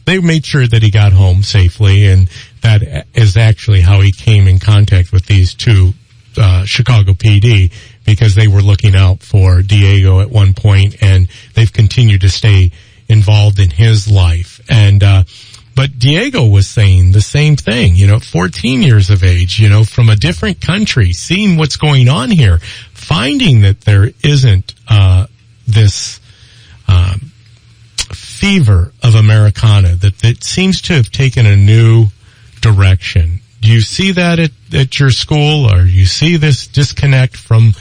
Speaker 1: they made sure that he got home safely, and that is actually how he came in contact with these 2 Chicago PD, because they were looking out for Diego at one point, and they've continued to stay involved in his life. And but Diego was saying the same thing, 14 years of age, from a different country, seeing what's going on here, finding that there isn't this fever of Americana, that seems to have taken a new direction. Do you see that at your school, or you see this disconnect from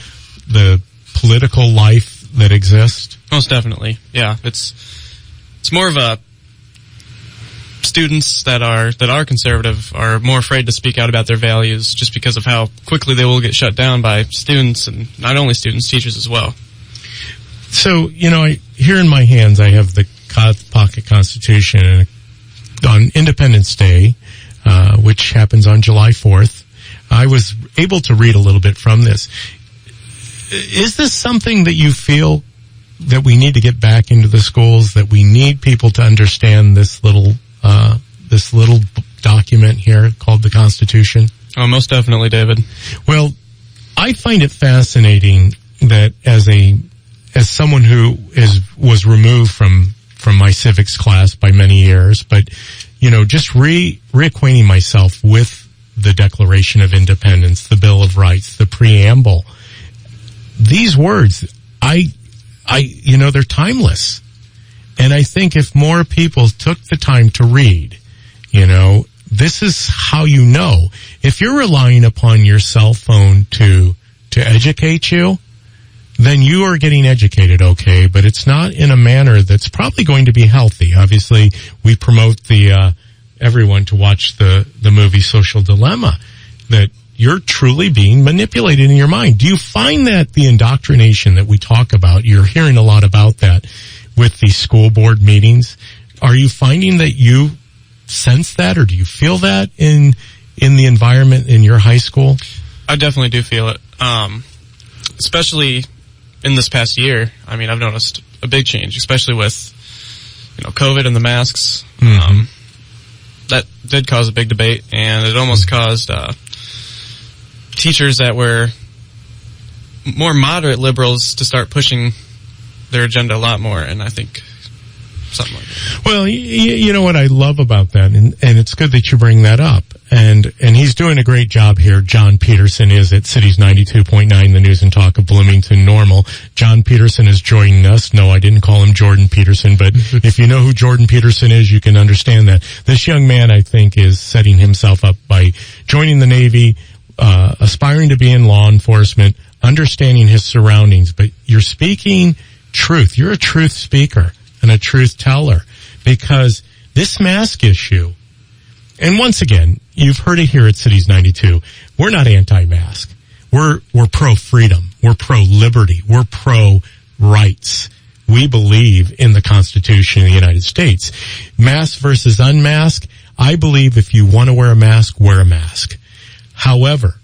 Speaker 1: the political life that exists?
Speaker 4: Most definitely, yeah. It's more of a students that are conservative are more afraid to speak out about their values just because of how quickly they will get shut down by students, and not only students, teachers as well.
Speaker 1: So, here in my hands I have the Pocket Constitution, and on Independence Day, which happens on July 4th, I was able to read a little bit from this. Is this something that you feel that we need to get back into the schools, that we need people to understand this little document here called the Constitution?
Speaker 4: Oh, most definitely, David.
Speaker 1: Well, I find it fascinating that as someone who was removed from my civics class by many years, but just reacquainting myself with the Declaration of Independence, the Bill of Rights, the preamble, these words, they're timeless. And I think if more people took the time to read, this is how if you're relying upon your cell phone to educate you, then you are getting educated, okay, but it's not in a manner that's probably going to be healthy. Obviously, we promote everyone to watch the movie Social Dilemma, that you're truly being manipulated in your mind. Do you find that the indoctrination that we talk about, you're hearing a lot about that with the school board meetings, are you finding that you sense that, or do you feel that in the environment in your high school?
Speaker 4: I definitely do feel it. Especially in this past year. I mean, I've noticed a big change, especially with, COVID and the masks.
Speaker 1: Mm-hmm.
Speaker 4: That did cause a big debate, and it almost caused teachers that were more moderate liberals to start pushing their agenda a lot more, and I think something like that. Well,
Speaker 1: you know what I love about that, and it's good that you bring that up, and he's doing a great job here. John Peterson is at Cities 92.9, the news and talk of Bloomington Normal. John Peterson is joining us. No, I didn't call him Jordan Peterson, but if you know who Jordan Peterson is, you can understand that. This young man, I think, is setting himself up by joining the Navy, aspiring to be in law enforcement, understanding his surroundings, but you're speaking truth. You're a truth speaker and a truth teller, because this mask issue, and once again, you've heard it here at Cities 92, we're not anti-mask. We're pro-freedom. We're pro-liberty. We're pro-rights. We believe in the Constitution of the United States. Mask versus unmask, I believe if you want to wear a mask, wear a mask. However,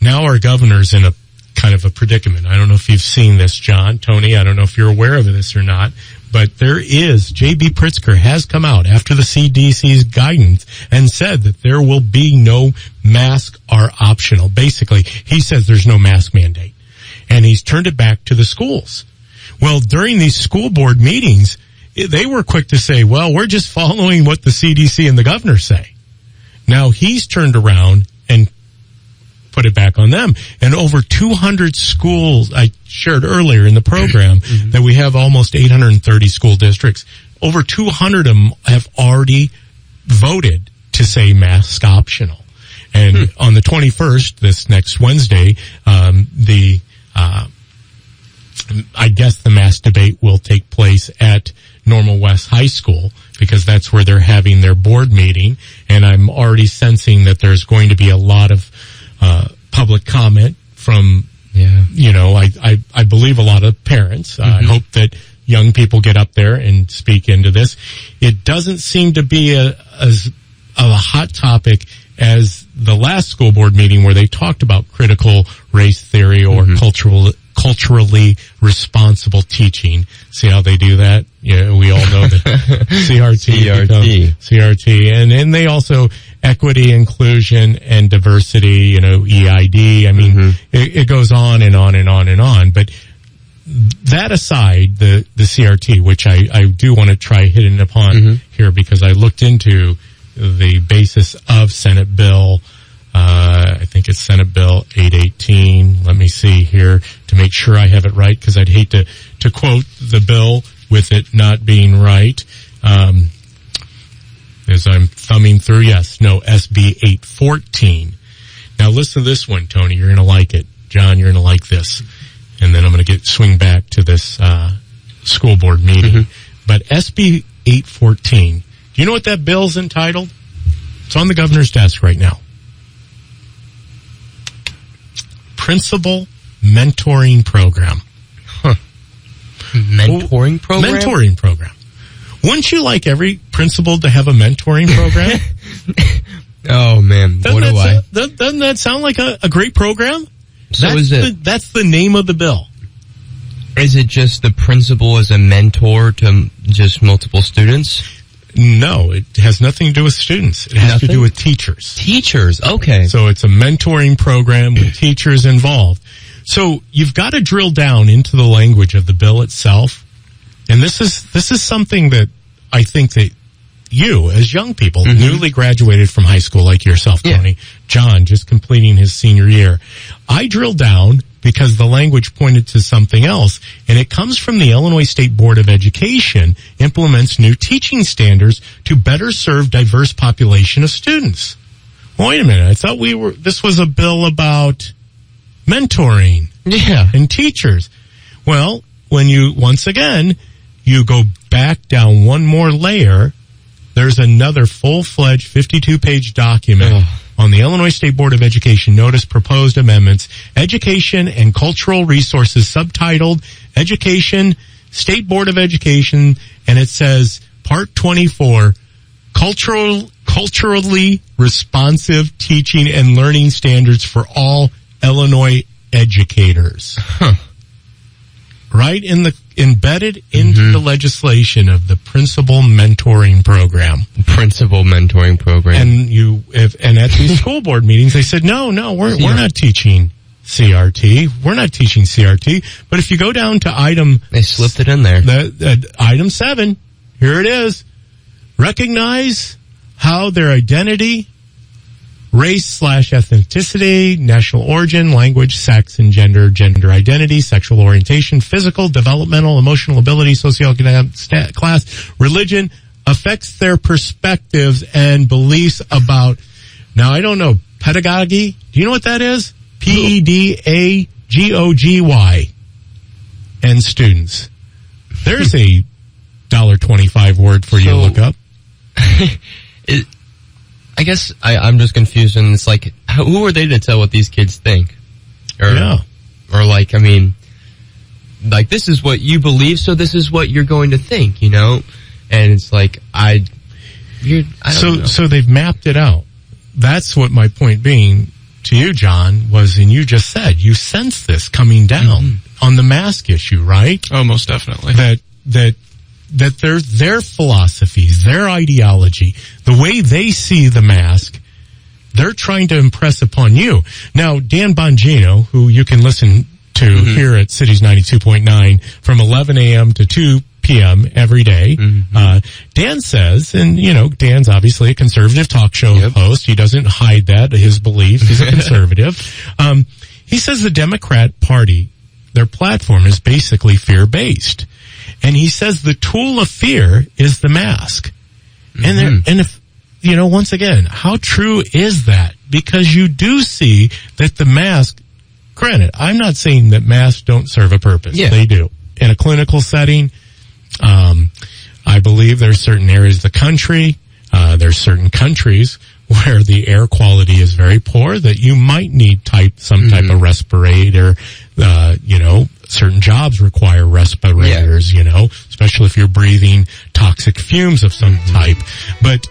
Speaker 1: now our governor's in a kind of a predicament. I don't know if you've seen this, John, Tony. I don't know if you're aware of this or not, but J.B. Pritzker has come out after the CDC's guidance and said that there will be no masks are optional. Basically, he says there's no mask mandate. and he's turned it back to the schools. Well, during these school board meetings, they were quick to say, well, we're just following what the CDC and the governor say. Now he's turned around and put it back on them. And over 200 schools, I shared earlier in the program that we have almost 830 school districts. Over 200 of them have already voted to say mask optional. And on the 21st, this next Wednesday, I guess the mask debate will take place at Normal West High School, because that's where they're having their board meeting. And I'm already sensing that there's going to be a lot of public comment from, I believe a lot of parents. I hope that young people get up there and speak into this. It doesn't seem to be as a hot topic as the last school board meeting, where they talked about critical race theory or culturally responsible teaching. See how they do that? Yeah, we all know that CRT. And they also equity, inclusion, and diversity, EID. I mean, it goes on and on and on and on. But that aside, the CRT, which I do want to try hitting upon here, because I looked into the basis of Senate Bill, I think it's Senate Bill 818. Let me see here to make sure I have it right, because I'd hate to quote the bill with it not being right. As I'm thumbing through, SB 814. Now listen to this one, Tony. You're going to like it. John, you're going to like this. And then I'm going to swing back to this school board meeting. But SB 814, do you know what that bill's entitled? It's on the governor's desk right now. Principal Mentoring Program.
Speaker 2: Mentoring program?
Speaker 1: Mentoring program. Wouldn't you like every principal to have a mentoring program?
Speaker 2: Oh, man.
Speaker 1: Doesn't that sound like a great program?
Speaker 2: So
Speaker 1: that's the name of the bill.
Speaker 2: Is it just the principal as a mentor to just multiple students?
Speaker 1: No, it has nothing to do with students. It has to do with teachers.
Speaker 2: Teachers, okay.
Speaker 1: So it's a mentoring program with teachers involved. So you've got to drill down into the language of the bill itself. And this is something that I think that you, as young people, newly graduated from high school like yourself, Tony, John, just completing his senior year, I drilled down because the language pointed to something else, and it comes from the Illinois State Board of Education implements new teaching standards to better serve diverse population of students. Wait a minute, I thought this was a bill about mentoring and teachers. Well, when once again, you go back down one more layer, there's another full-fledged 52-page document on the Illinois State Board of Education notice proposed amendments, Education and Cultural Resources, subtitled Education, State Board of Education, and it says Part 24, Culturally Responsive Teaching and Learning Standards for All Illinois Educators. Right embedded into the legislation of the Principal Mentoring Program.
Speaker 2: Principal Mentoring Program.
Speaker 1: And at these school board meetings, they said, no, we're not teaching CRT. We're not teaching CRT. But if you go down to they
Speaker 2: slipped it in there.
Speaker 1: Item 7, here it is. Recognize how their identity, race/ethnicity, national origin, language, sex, and gender identity, sexual orientation, physical, developmental, emotional ability, socioeconomic class, religion, affects their perspectives and beliefs about, now I don't know, pedagogy? Do you know what that is? PEDAGOGY. And students. There's a $1.25 word for you to look up.
Speaker 2: I guess I'm just confused, and it's like, who are they to tell what these kids think? Or like, I mean, like, this is what you believe, so this is what you're going to think, And it's like, I don't know. So they've mapped it out.
Speaker 1: That's what my point being to you, John, was, and you just said, you sense this coming down on the mask issue, right?
Speaker 4: Oh, most definitely.
Speaker 1: That their philosophies, their ideology, the way they see the mask, they're trying to impress upon you. Now, Dan Bongino, who you can listen to here at Cities 92.9 from 11 a.m. to 2 p.m. every day. Dan says, and Dan's obviously a conservative talk show host. He doesn't hide that, his beliefs. He's a conservative. He says the Democrat Party, their platform is basically fear-based. And he says the tool of fear is the mask. And if, once again, how true is that? Because you do see that the mask, granted, I'm not saying that masks don't serve a purpose. Yeah. They do. In a clinical setting, I believe there's certain areas of the country, there's certain countries where the air quality is very poor that you might need some type of respirator. Certain jobs require respirators, especially if you're breathing toxic fumes of some type. But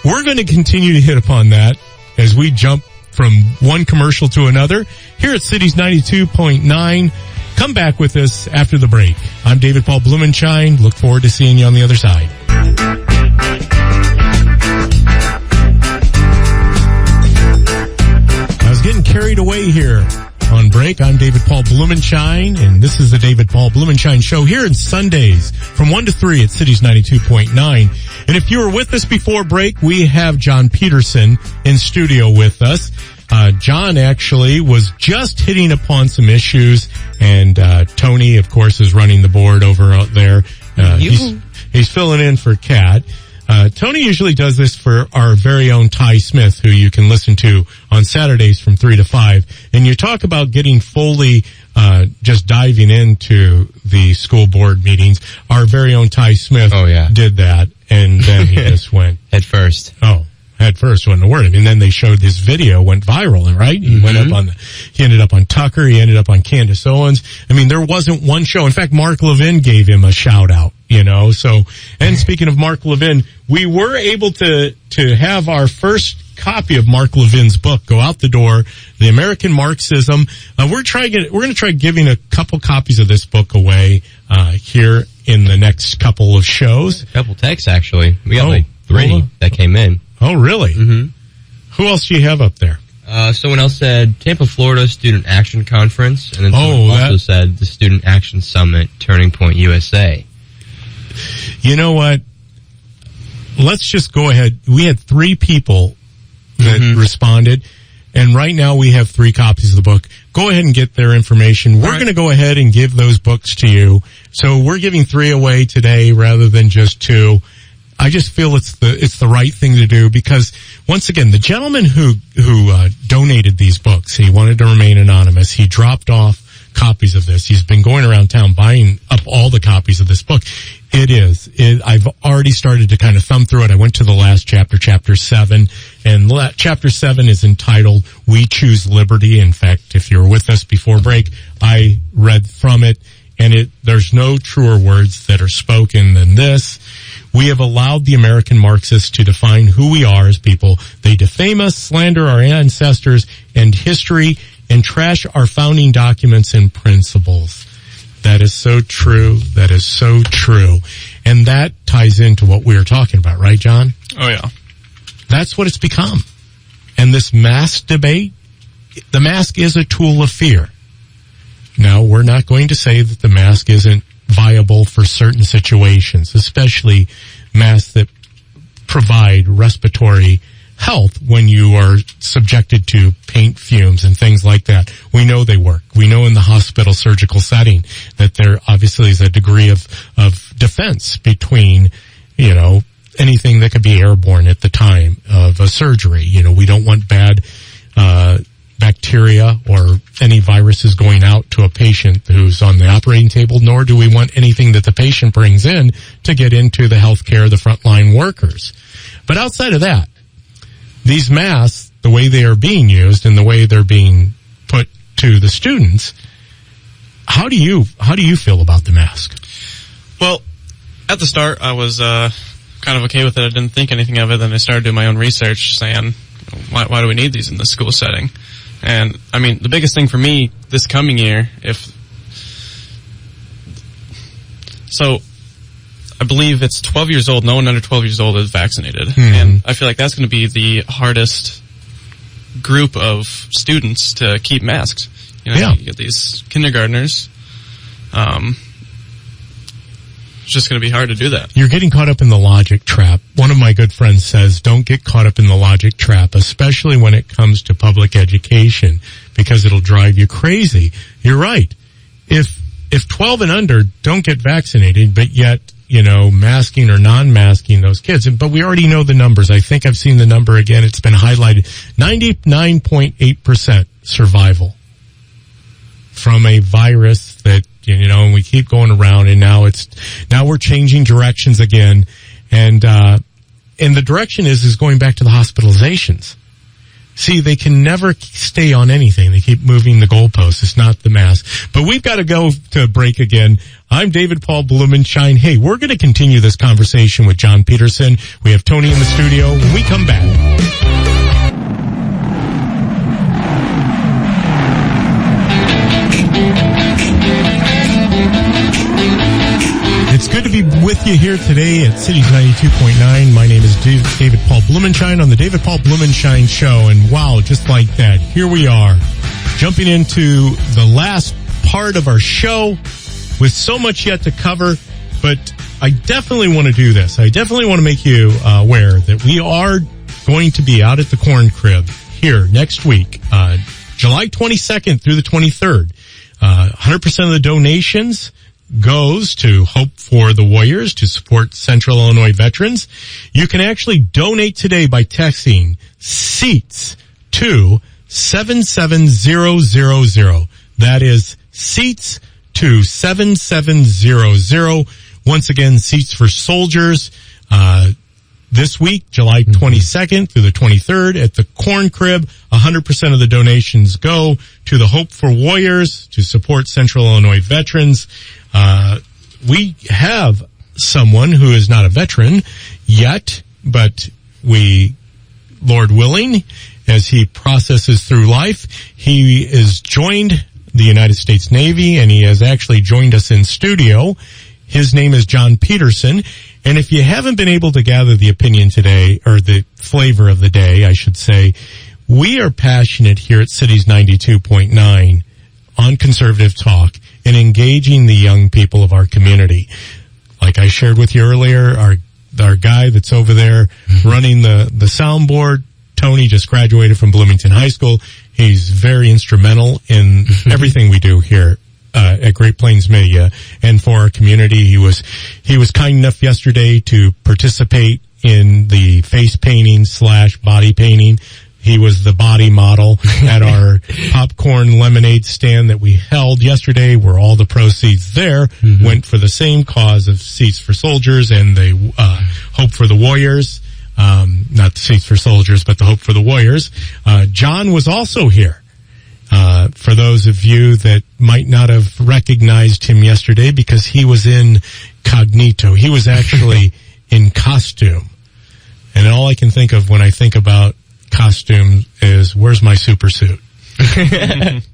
Speaker 1: we're going to continue to hit upon that as we jump from one commercial to another here at Cities 92.9. Come back with us after the break. I'm David Paul Blumenshine. Look forward to seeing you on the other side. I was getting carried away here on break. I'm David Paul Blumenshine, and this is the David Paul Blumenshine Show here on Sundays from 1 to 3 at Cities 92.9. And if you were with us before break, we have John Peterson in studio with us. John actually was just hitting upon some issues, and Tony, of course, is running the board over out there. He's filling in for Kat. Tony usually does this for our very own Ty Smith, who you can listen to on Saturdays from 3 to 5. And you talk about getting fully just diving into the school board meetings. Our very own Ty Smith did that, and then he just went
Speaker 2: head first.
Speaker 1: Head first wasn't a word. And then they showed his video went viral, right? He went up he ended up on Tucker. He ended up on Candace Owens. I mean, there wasn't one show. In fact, Mark Levin gave him a shout out, so, and speaking of Mark Levin, we were able to have our first copy of Mark Levin's book go out the door, The American Marxism. We're going to try giving a couple copies of this book away, here in the next couple of shows.
Speaker 2: A couple texts, actually. We got like 3 that came in.
Speaker 1: Oh, really? Who else do you have up there?
Speaker 2: Someone else said Tampa, Florida Student Action Conference, and then someone also said the Student Action Summit, Turning Point USA.
Speaker 1: You know what? Let's just go ahead. We had 3 people that responded, and right now we have 3 copies of the book. Go ahead and get their information. We're going to go ahead and give those books to you. So we're giving 3 away today rather than just 2. I just feel it's the right thing to do because once again, the gentleman who donated these books, he wanted to remain anonymous. He dropped off copies of this. He's been going around town buying up all the copies of this book. I've already started to kind of thumb through it. I went to the last chapter, chapter 7, and chapter 7 is entitled We Choose Liberty. In fact, if you were with us before break, I read from it, and there's no truer words that are spoken than this. We have allowed the American Marxists to define who we are as people. They defame us, slander our ancestors and history, and trash our founding documents and principles. That is so true. That is so true. And that ties into what we were talking about, right, John?
Speaker 4: Oh, yeah.
Speaker 1: That's what it's become. And this mask debate, the mask is a tool of fear. Now, we're not going to say that the mask isn't viable for certain situations, especially masks that provide respiratory health when you are subjected to paint fumes and things like that. We know they work. We know in the hospital surgical setting that there obviously is a degree of defense between, anything that could be airborne at the time of a surgery. We don't want bad bacteria or any viruses going out to a patient who's on the operating table, nor do we want anything that the patient brings in to get into the healthcare, the frontline workers. But outside of that, these masks, the way they are being used and the way they're being put to the students, how do you feel about the mask?
Speaker 4: Well, at the start, I was kind of okay with it. I didn't think anything of it. Then I started doing my own research, saying, why do we need these in the school setting? And, I mean, the biggest thing for me this coming year, so I believe it's 12 years old. No one under 12 years old is vaccinated. And I feel like that's going to be the hardest group of students to keep masks. You get these kindergartners. It's just going to be hard to do that.
Speaker 1: You're getting caught up in the logic trap. One of my good friends says, don't get caught up in the logic trap, especially when it comes to public education, because it'll drive you crazy. You're right. If 12 and under don't get vaccinated, but yet, masking or non-masking those kids, but we already know the numbers. I think I've seen the number again. It's been highlighted. 99.8% survival from a virus that, and we keep going around, and now we're changing directions again. And the direction is going back to the hospitalizations. See, they can never stay on anything. They keep moving the goalposts. It's not the mask. But we've got to go to break again. I'm David Paul Blumenshine. Hey, we're going to continue this conversation with John Peterson. We have Tony in the studio when we come back. It's good to be with you here today at Cities 92.9. My name is David Paul Blumenshine on the David Paul Blumenshine Show. And wow, just like that, here we are, jumping into the last part of our show with so much yet to cover. But I definitely want to do this. I definitely want to make you aware that we are going to be out at the Corn Crib here next week, July 22nd through the 23rd. 100% of the donations goes to Hope for the Warriors to support Central Illinois veterans. You can actually donate today by texting SEATS to 77000. That is SEATS to 7700. Once again, Seats for Soldiers. This week, July 22nd through the 23rd at the Corn Crib, 100% of the donations go to the Hope for Warriors to support Central Illinois veterans. We have someone who is not a veteran yet, but Lord willing, as he processes through life, he is joined the United States Navy, and he has actually joined us in studio. His name is John Peterson. And if you haven't been able to gather the opinion today, or the flavor of the day, I should say, we are passionate here at Cities 92.9 on conservative talk and engaging the young people of our community. Like I shared with you earlier, our guy that's over there running the soundboard, Tony, just graduated from Bloomington High School. He's very instrumental in everything we do here at Great Plains Media and for our community. He was kind enough yesterday to participate in the face painting / body painting. He was the body model at our popcorn lemonade stand that we held yesterday, where all the proceeds there went for the same cause of Seats for Soldiers and the Hope for the Warriors. Not the Seats for Soldiers, but the Hope for the Warriors. John was also here. For those of you that might not have recognized him yesterday, because he was incognito. He was actually in costume. And all I can think of when I think about costume is, where's my super suit?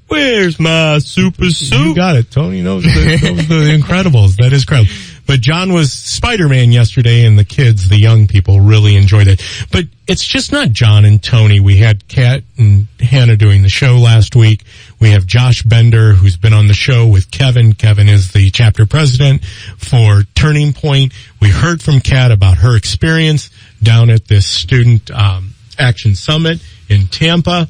Speaker 1: Where's my super suit? You got it, Tony. Those the Incredibles. That is incredible. But John was Spider-Man yesterday, and the kids, the young people, really enjoyed it. But it's just not John and Tony. We had Kat and Hannah doing the show last week. We have Josh Bender, who's been on the show with Kevin. Kevin is the chapter president for Turning Point. We heard from Kat about her experience down at this Student Action Summit in Tampa.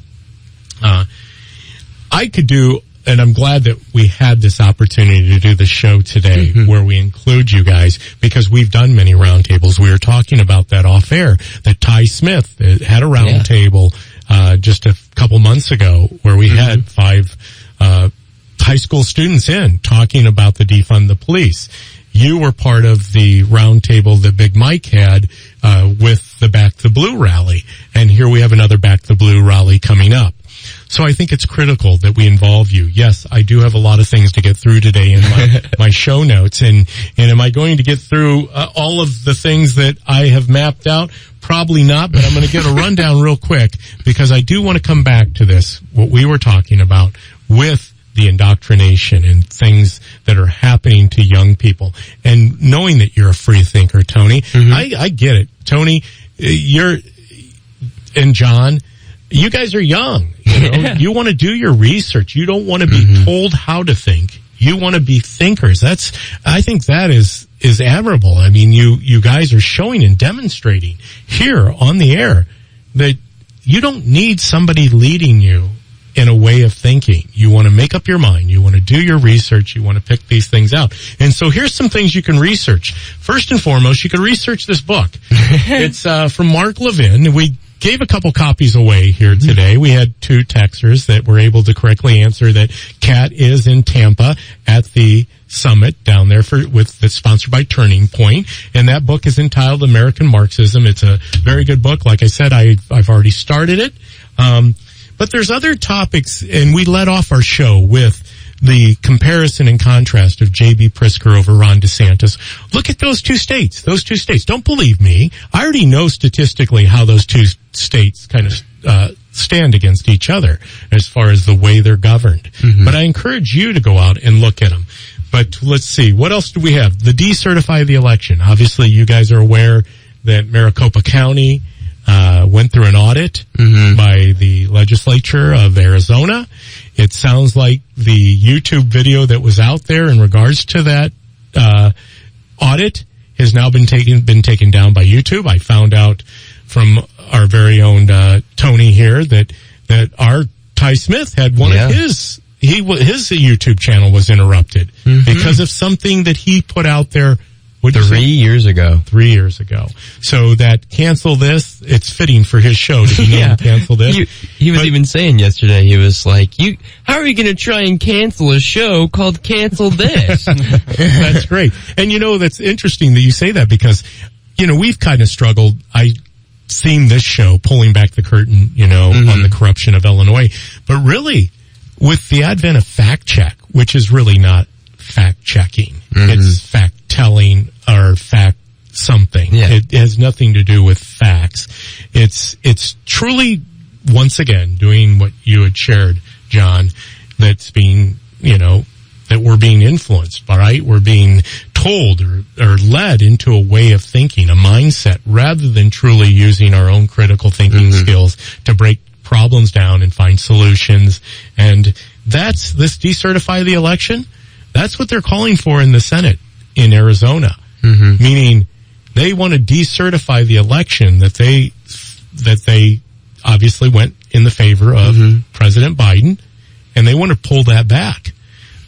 Speaker 1: I could do, and I'm glad that we had this opportunity to do the show today where we include you guys, because we've done many roundtables. We were talking about that off air, that Ty Smith had a roundtable just a couple months ago where we had 5 high school students in talking about the defund the police. You were part of the roundtable that Big Mike had with the Back the Blue rally, and here we have another Back the Blue rally coming up. So I think it's critical that we involve you. Yes, I do have a lot of things to get through today in my show notes. And am I going to get through all of the things that I have mapped out? Probably not, but I'm going to get a rundown real quick, because I do want to come back to this, what we were talking about with the indoctrination and things that are happening to young people. And knowing that you're a free thinker, Tony, I get it. Tony, and John, you guys are young. You know, you want to do your research. You don't want to be told how to think. You want to be thinkers. I think that is admirable. I mean, you guys are showing and demonstrating here on the air that you don't need somebody leading you in a way of thinking. You want to make up your mind. You want to do your research. You want to pick these things out. And so here's some things you can research. First and foremost, you can research this book. It's from Mark Levin. We gave a couple copies away here today. We had 2 texters that were able to correctly answer that Kat is in Tampa at the summit down there that's sponsored by Turning Point. And that book is entitled American Marxism. It's a very good book. Like I said, I've already started it. But there's other topics, and we led off our show with the comparison and contrast of J.B. Pritzker over Ron DeSantis. Look at those 2 states. Those 2 states. Don't believe me. I already know statistically how those 2 states kind of stand against each other as far as the way they're governed. But I encourage you to go out and look at them. But let's see. What else do we have? The decertify the election. Obviously, you guys are aware that Maricopa County went through an audit by the legislature of Arizona. It sounds like the YouTube video that was out there in regards to that audit has now been taken down by YouTube. I found out from our very own Tony here that our Ty Smith had one of his YouTube channel was interrupted because of something that he put out there.
Speaker 2: 3 years ago.
Speaker 1: 3 years ago. So that cancel this, it's fitting for his show to be named cancel this.
Speaker 2: He was even saying yesterday, he was like, how are you going to try and cancel a show called Cancel This?
Speaker 1: That's great. And that's interesting that you say that because, we've kind of struggled. I've seen this show pulling back the curtain, on the corruption of Illinois. But really, with the advent of fact check, which is really not fact checking, it's fact telling or fact something. It has nothing to do with facts. It's truly, once again, doing what you had shared, John, that's being, that we're being influenced, right? We're being told or led into a way of thinking, a mindset, rather than truly using our own critical thinking skills to break problems down and find solutions. And that's this decertify the election. That's what they're calling for in the Senate in Arizona, meaning they want to decertify the election that they obviously went in the favor of President Biden, and they want to pull that back.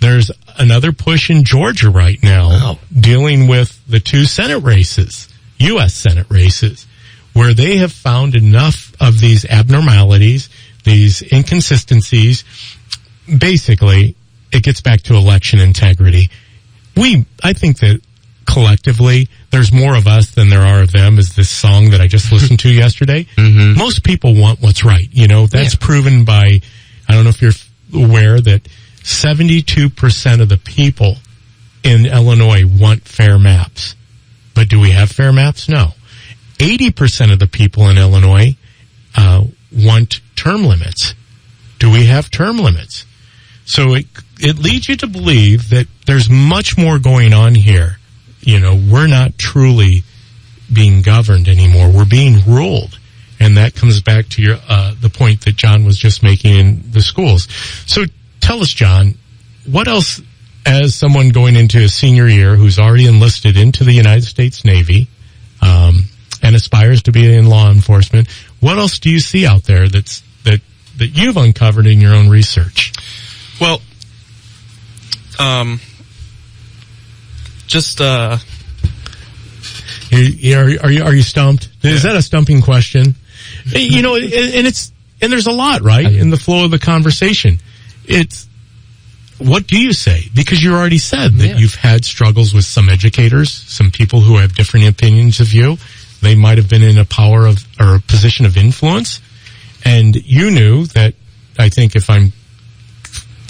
Speaker 1: There's another push in Georgia right now dealing with the 2 Senate races, U.S. Senate races, where they have found enough of these abnormalities, these inconsistencies. Basically, it gets back to election integrity. I think that collectively, there's more of us than there are of them, is this song that I just listened to yesterday. Most people want what's right. That's proven by, I don't know if you're aware that 72% of the people in Illinois want fair maps. But do we have fair maps? No. 80% of the people in Illinois want term limits. Do we have term limits? So it leads you to believe that there's much more going on here. We're not truly being governed anymore. We're being ruled. And that comes back to the point that John was just making in the schools. So tell us, John, what else, as someone going into a senior year who's already enlisted into the United States Navy, and aspires to be in law enforcement, what else do you see out there that you've uncovered in your own research?
Speaker 4: Well,
Speaker 1: are you stumped? Is that a stumping question? And there's a lot, right, in the flow of the conversation. What do you say? Because you already said that you've had struggles with some educators, some people who have different opinions of you. They might have been in a power of, or a position of influence. And you knew that, I think if I'm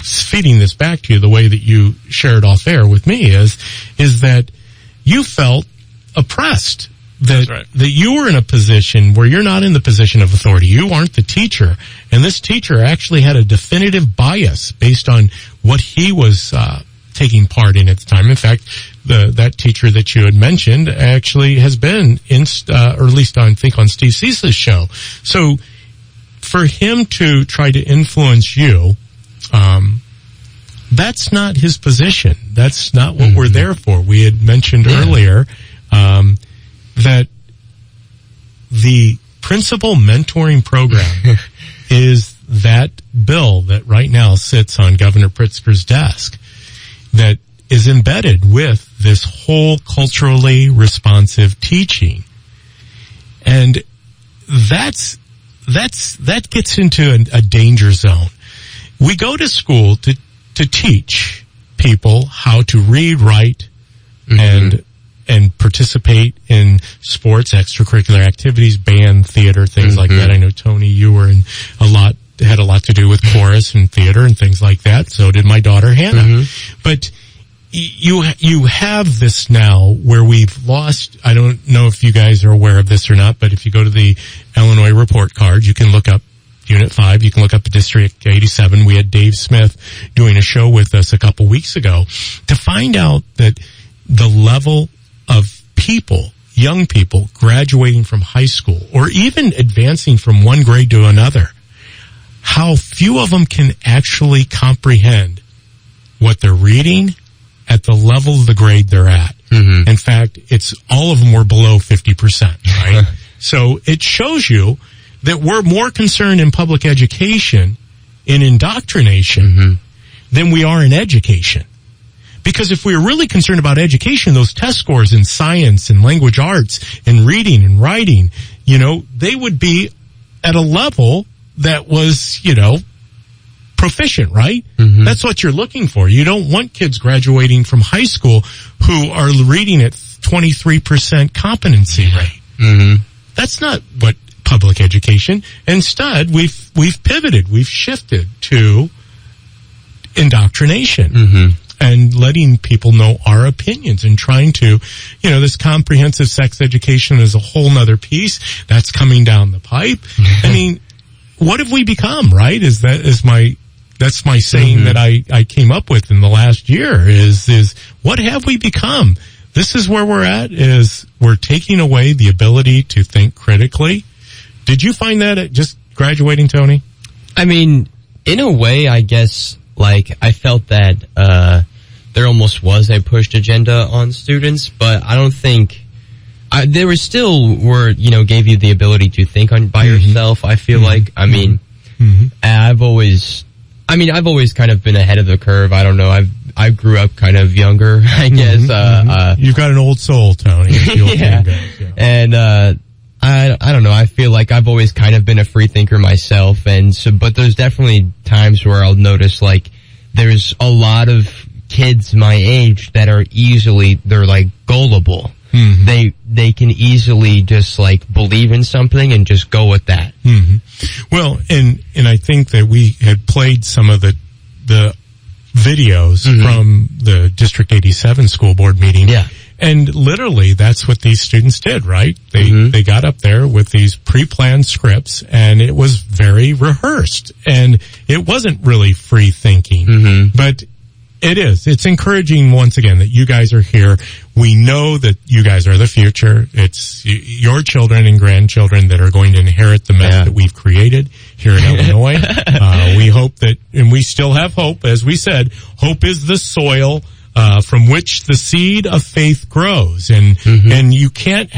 Speaker 1: feeding this back to you the way that you shared off air with me is that you felt oppressed. That you were in a position where you're not in the position of authority. You aren't the teacher. And this teacher actually had a definitive bias based on what he was taking part in at the time. In fact, that teacher that you had mentioned actually has been or at least I think on Steve Cease's show. So for him to try to influence you, that's not his position. That's not what we're there for. We had mentioned earlier that the principal mentoring program is that bill that right now sits on Governor Pritzker's desk that is embedded with this whole culturally responsive teaching. And that gets into a danger zone. We go to school to teach people how to read, write, and participate in sports, extracurricular activities, band, theater, things like that. I know, Tony, you were in had a lot to do with chorus and theater and things like that. So did my daughter, Hannah. But you have this now where we've lost, I don't know if you guys are aware of this or not, but if you go to the Illinois report card, you can look up Unit 5, you can look up the District 87. We had Dave Smith doing a show with us a couple weeks ago to find out that the level of people, young people graduating from high school or even advancing from one grade to another, how few of them can actually comprehend what they're reading at the level of the grade they're at. In fact, it's all of them were below 50%, right? So it shows you that we're more concerned in public education, in indoctrination, than we are in education. Because if we were really concerned about education, those test scores in science and language arts and reading and writing, they would be at a level that was, proficient, right? That's what you're looking for. You don't want kids graduating from high school who are reading at 23% competency rate. That's not what public education. Instead, we've pivoted, we've shifted to indoctrination. And letting people know our opinions and trying to, this comprehensive sex education is a whole nother piece that's coming down the pipe. I mean, what have we become, right? That's my saying that I came up with in the last year is what have we become? This is where we're at, is we're taking away the ability to think critically. Did you find that at just graduating, Tony?
Speaker 2: I mean, in a way, I guess, I felt that, there almost was a pushed agenda on students, but I don't think, there was still gave you the ability to think by yourself, I feel like. I mean, I've always kind of been ahead of the curve. I don't know. I grew up kind of younger, I guess.
Speaker 1: You've got an old soul, Tony.
Speaker 2: And, I don't know. I feel like I've always kind of been a free thinker myself. But there's definitely times where I'll notice, there's a lot of kids my age that are they're gullible. They can easily just believe in something and just go with that.
Speaker 1: Well, and I think that we had played some of the videos from the District 87 school board meeting.
Speaker 2: Yeah.
Speaker 1: And literally that's what these students did, right? They got up there with these pre-planned scripts and it was very rehearsed and it wasn't really free thinking. But it is. It's encouraging once again that you guys are here. We know that you guys are the future. It's your children and grandchildren that are going to inherit the mess that we've created here in Illinois. We hope that, and we still have hope. As we said, hope is the soil from which the seed of faith grows. And you can't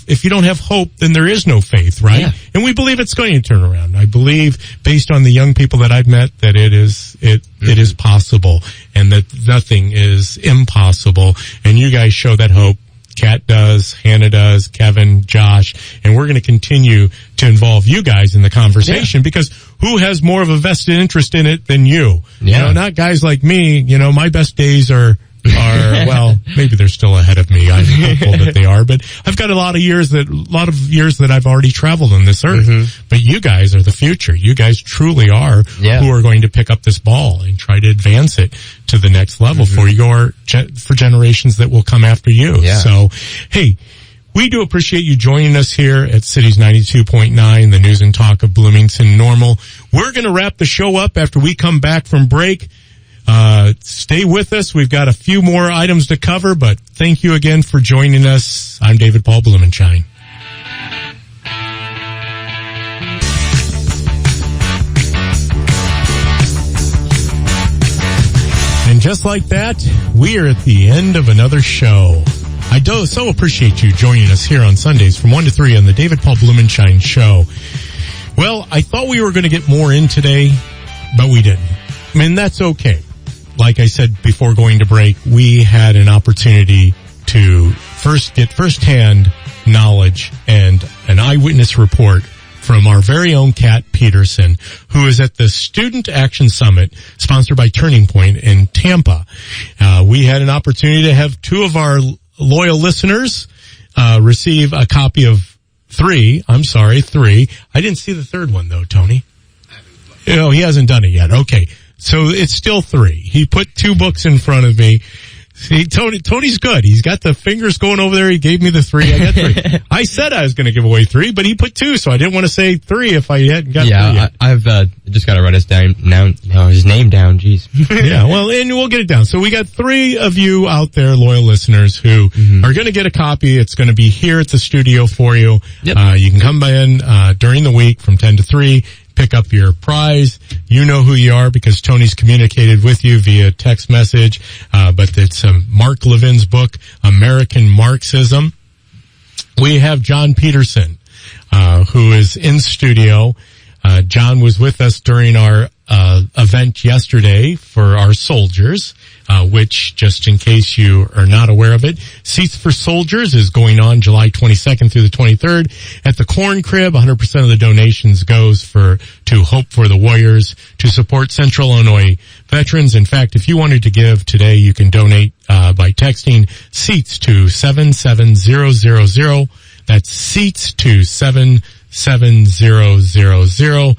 Speaker 1: if you don't have hope, then there is no faith, right? Yeah. And we believe it's going to turn around. I believe, based on the young people that I've met, that it is possible and that nothing is impossible. And you guys show that hope. Kat does, Hannah does, Kevin, Josh, and we're going to continue to involve you guys in the conversation because who has more of a vested interest in it than you?
Speaker 2: Yeah.
Speaker 1: Not guys like me. My best days are well, maybe they're still ahead of me. I'm hopeful that they are, but I've got a lot of years that I've already traveled on this earth. But you guys are the future. You guys truly are who are going to pick up this ball and try to advance it to the next level for generations that will come after you.
Speaker 2: Yeah.
Speaker 1: So, hey, we do appreciate you joining us here at Cities 92.9, the news and talk of Bloomington Normal. We're going to wrap the show up after we come back from break. Stay with us. We've got a few more items to cover, but thank you again for joining us. I'm David Paul Blumenshine. just like that, we are at the end of another show. I do so appreciate you joining us here on Sundays from 1 to 3 on the David Paul Blumenshine Show. Well, I thought we were going to get more in today, but we didn't. I mean, that's okay. Like I said before going to break, we had an opportunity to get firsthand knowledge and an eyewitness report from our very own Kat Peterson, who is at the Student Action Summit sponsored by Turning Point in Tampa. We had an opportunity to have two of our loyal listeners receive a copy of three. I didn't see the third one though, Tony. Oh, he hasn't done it yet. Okay. So it's still 3. He put 2 books in front of me. See, Tony's good. He's got the fingers going over there. He gave me the 3. I got 3. I said I was going to give away 3, but he put 2, so I didn't want to say 3 if I hadn't got 3 yet.
Speaker 2: I've just got to write his name down. Jeez.
Speaker 1: Yeah, well, and we'll get it down. So we got 3 of you out there, loyal listeners, who are going to get a copy. It's going to be here at the studio for you. Yep. You can come in during the week from 10 to 3. Pick up your prize. You know who you are because Tony's communicated with you via text message. But it's Mark Levin's book, American Marxism. We have John Peterson, who is in studio. John was with us during our event yesterday for our soldiers, which, just in case you are not aware of it, Seats for Soldiers is going on July 22nd through the 23rd at the Corn Crib. 100% of the donations goes to Hope for the Warriors to support Central Illinois veterans. In fact, if you wanted to give today, you can donate by texting SEATS to 77000. That's SEATS to 77000.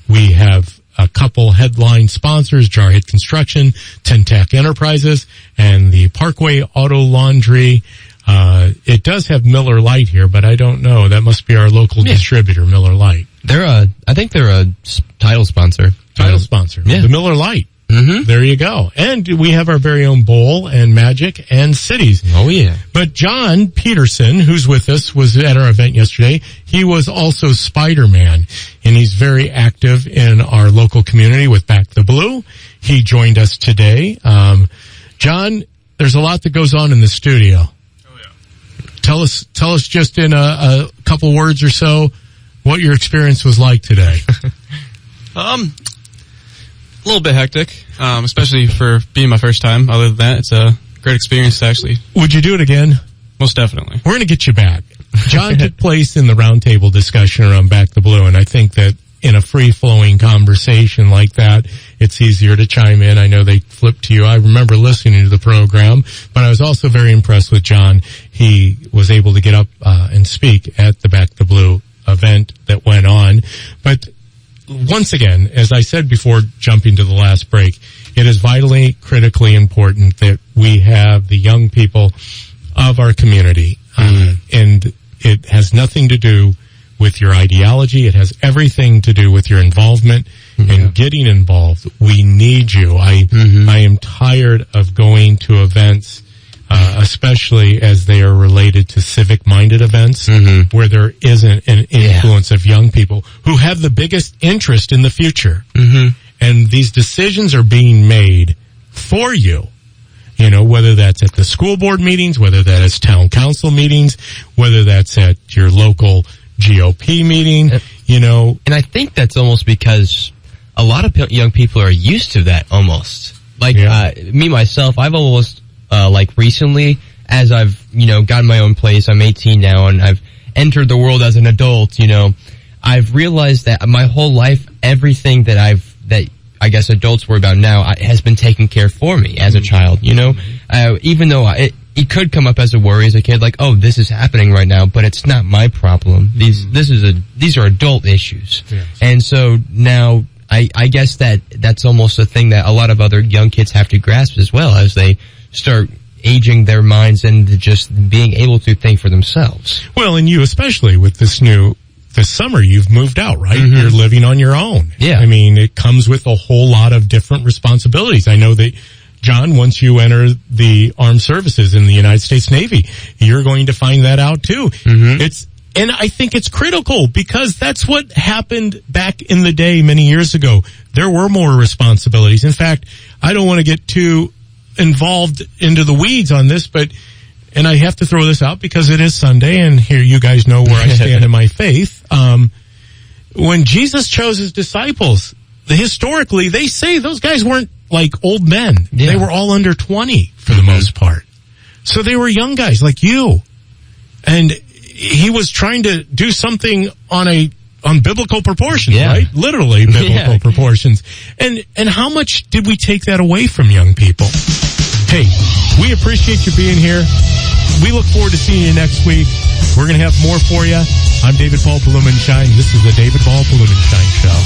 Speaker 1: We have a couple headline sponsors, Jarhead Construction, Tentac Enterprises, and the Parkway Auto Laundry. It does have Miller Lite here, but I don't know. That must be our local distributor, Miller Lite.
Speaker 2: I think they're a title sponsor.
Speaker 1: Yeah. The Miller Lite. Mm-hmm. There you go. And we have our very own Bowl and Magic and Cities.
Speaker 2: Oh, yeah.
Speaker 1: But John Peterson, who's with us, was at our event yesterday. He was also Spider-Man, and he's very active in our local community with Back the Blue. He joined us today. John, there's a lot that goes on in the studio. Oh, yeah. Tell us just in a couple words or so what your experience was like today.
Speaker 4: A little bit hectic, especially for being my first time. Other than that, it's a great experience, actually.
Speaker 1: Would you do it again?
Speaker 4: Most definitely.
Speaker 1: We're going to get you back. John took place in the roundtable discussion around Back the Blue, and I think that in a free-flowing conversation like that, it's easier to chime in. I know they flipped to you. I remember listening to the program, but I was also very impressed with John. He was able to get up and speak at the Back the Blue event that went on. But once again, as I said before jumping to the last break, it is vitally, critically important that we have the young people of our community. And it has nothing to do with your ideology. It has everything to do with your involvement and getting involved. We need you. I am tired of going to events, especially as they are related to civic-minded events, where there isn't an influence of young people who have the biggest interest in the future. And these decisions are being made for you. You know, whether that's at the school board meetings, whether that is town council meetings, whether that's at your local GOP meeting, you know.
Speaker 2: And I think that's almost because a lot of young people are used to that almost. Like, me, myself, I've almost, recently, as I've, gotten my own place, I'm 18 now, and I've entered the world as an adult, I've realized that my whole life, everything that I guess adults worry about now has been taken care for me as a child, even though it could come up as a worry as a kid, like, oh, this is happening right now, but it's not my problem. These are adult issues. Yes. And so now I guess that's almost a thing that a lot of other young kids have to grasp as well as they start aging their minds and just being able to think for themselves.
Speaker 1: Well, and you especially with this summer, you've moved out, right? You're living on your own.
Speaker 2: Yeah.
Speaker 1: I mean, it comes with a whole lot of different responsibilities. I know that, John, once you enter the armed services in the United States Navy, you're going to find that out too. And I think it's critical because that's what happened back in the day many years ago. There were more responsibilities. In fact, I don't want to get too involved into the weeds on this, and I have to throw this out because it is Sunday, and here you guys know where I stand in my faith. When Jesus chose his disciples, historically, they say those guys weren't like old men. Yeah. They were all under 20 for the most part. So they were young guys like you. And he was trying to do something on biblical proportions, right? Literally biblical proportions. And how much did we take that away from young people? Hey, we appreciate you being here. We look forward to seeing you next week. We're going to have more for you. I'm David Paul Blumenshine. This is the David Paul Blumenshine Show.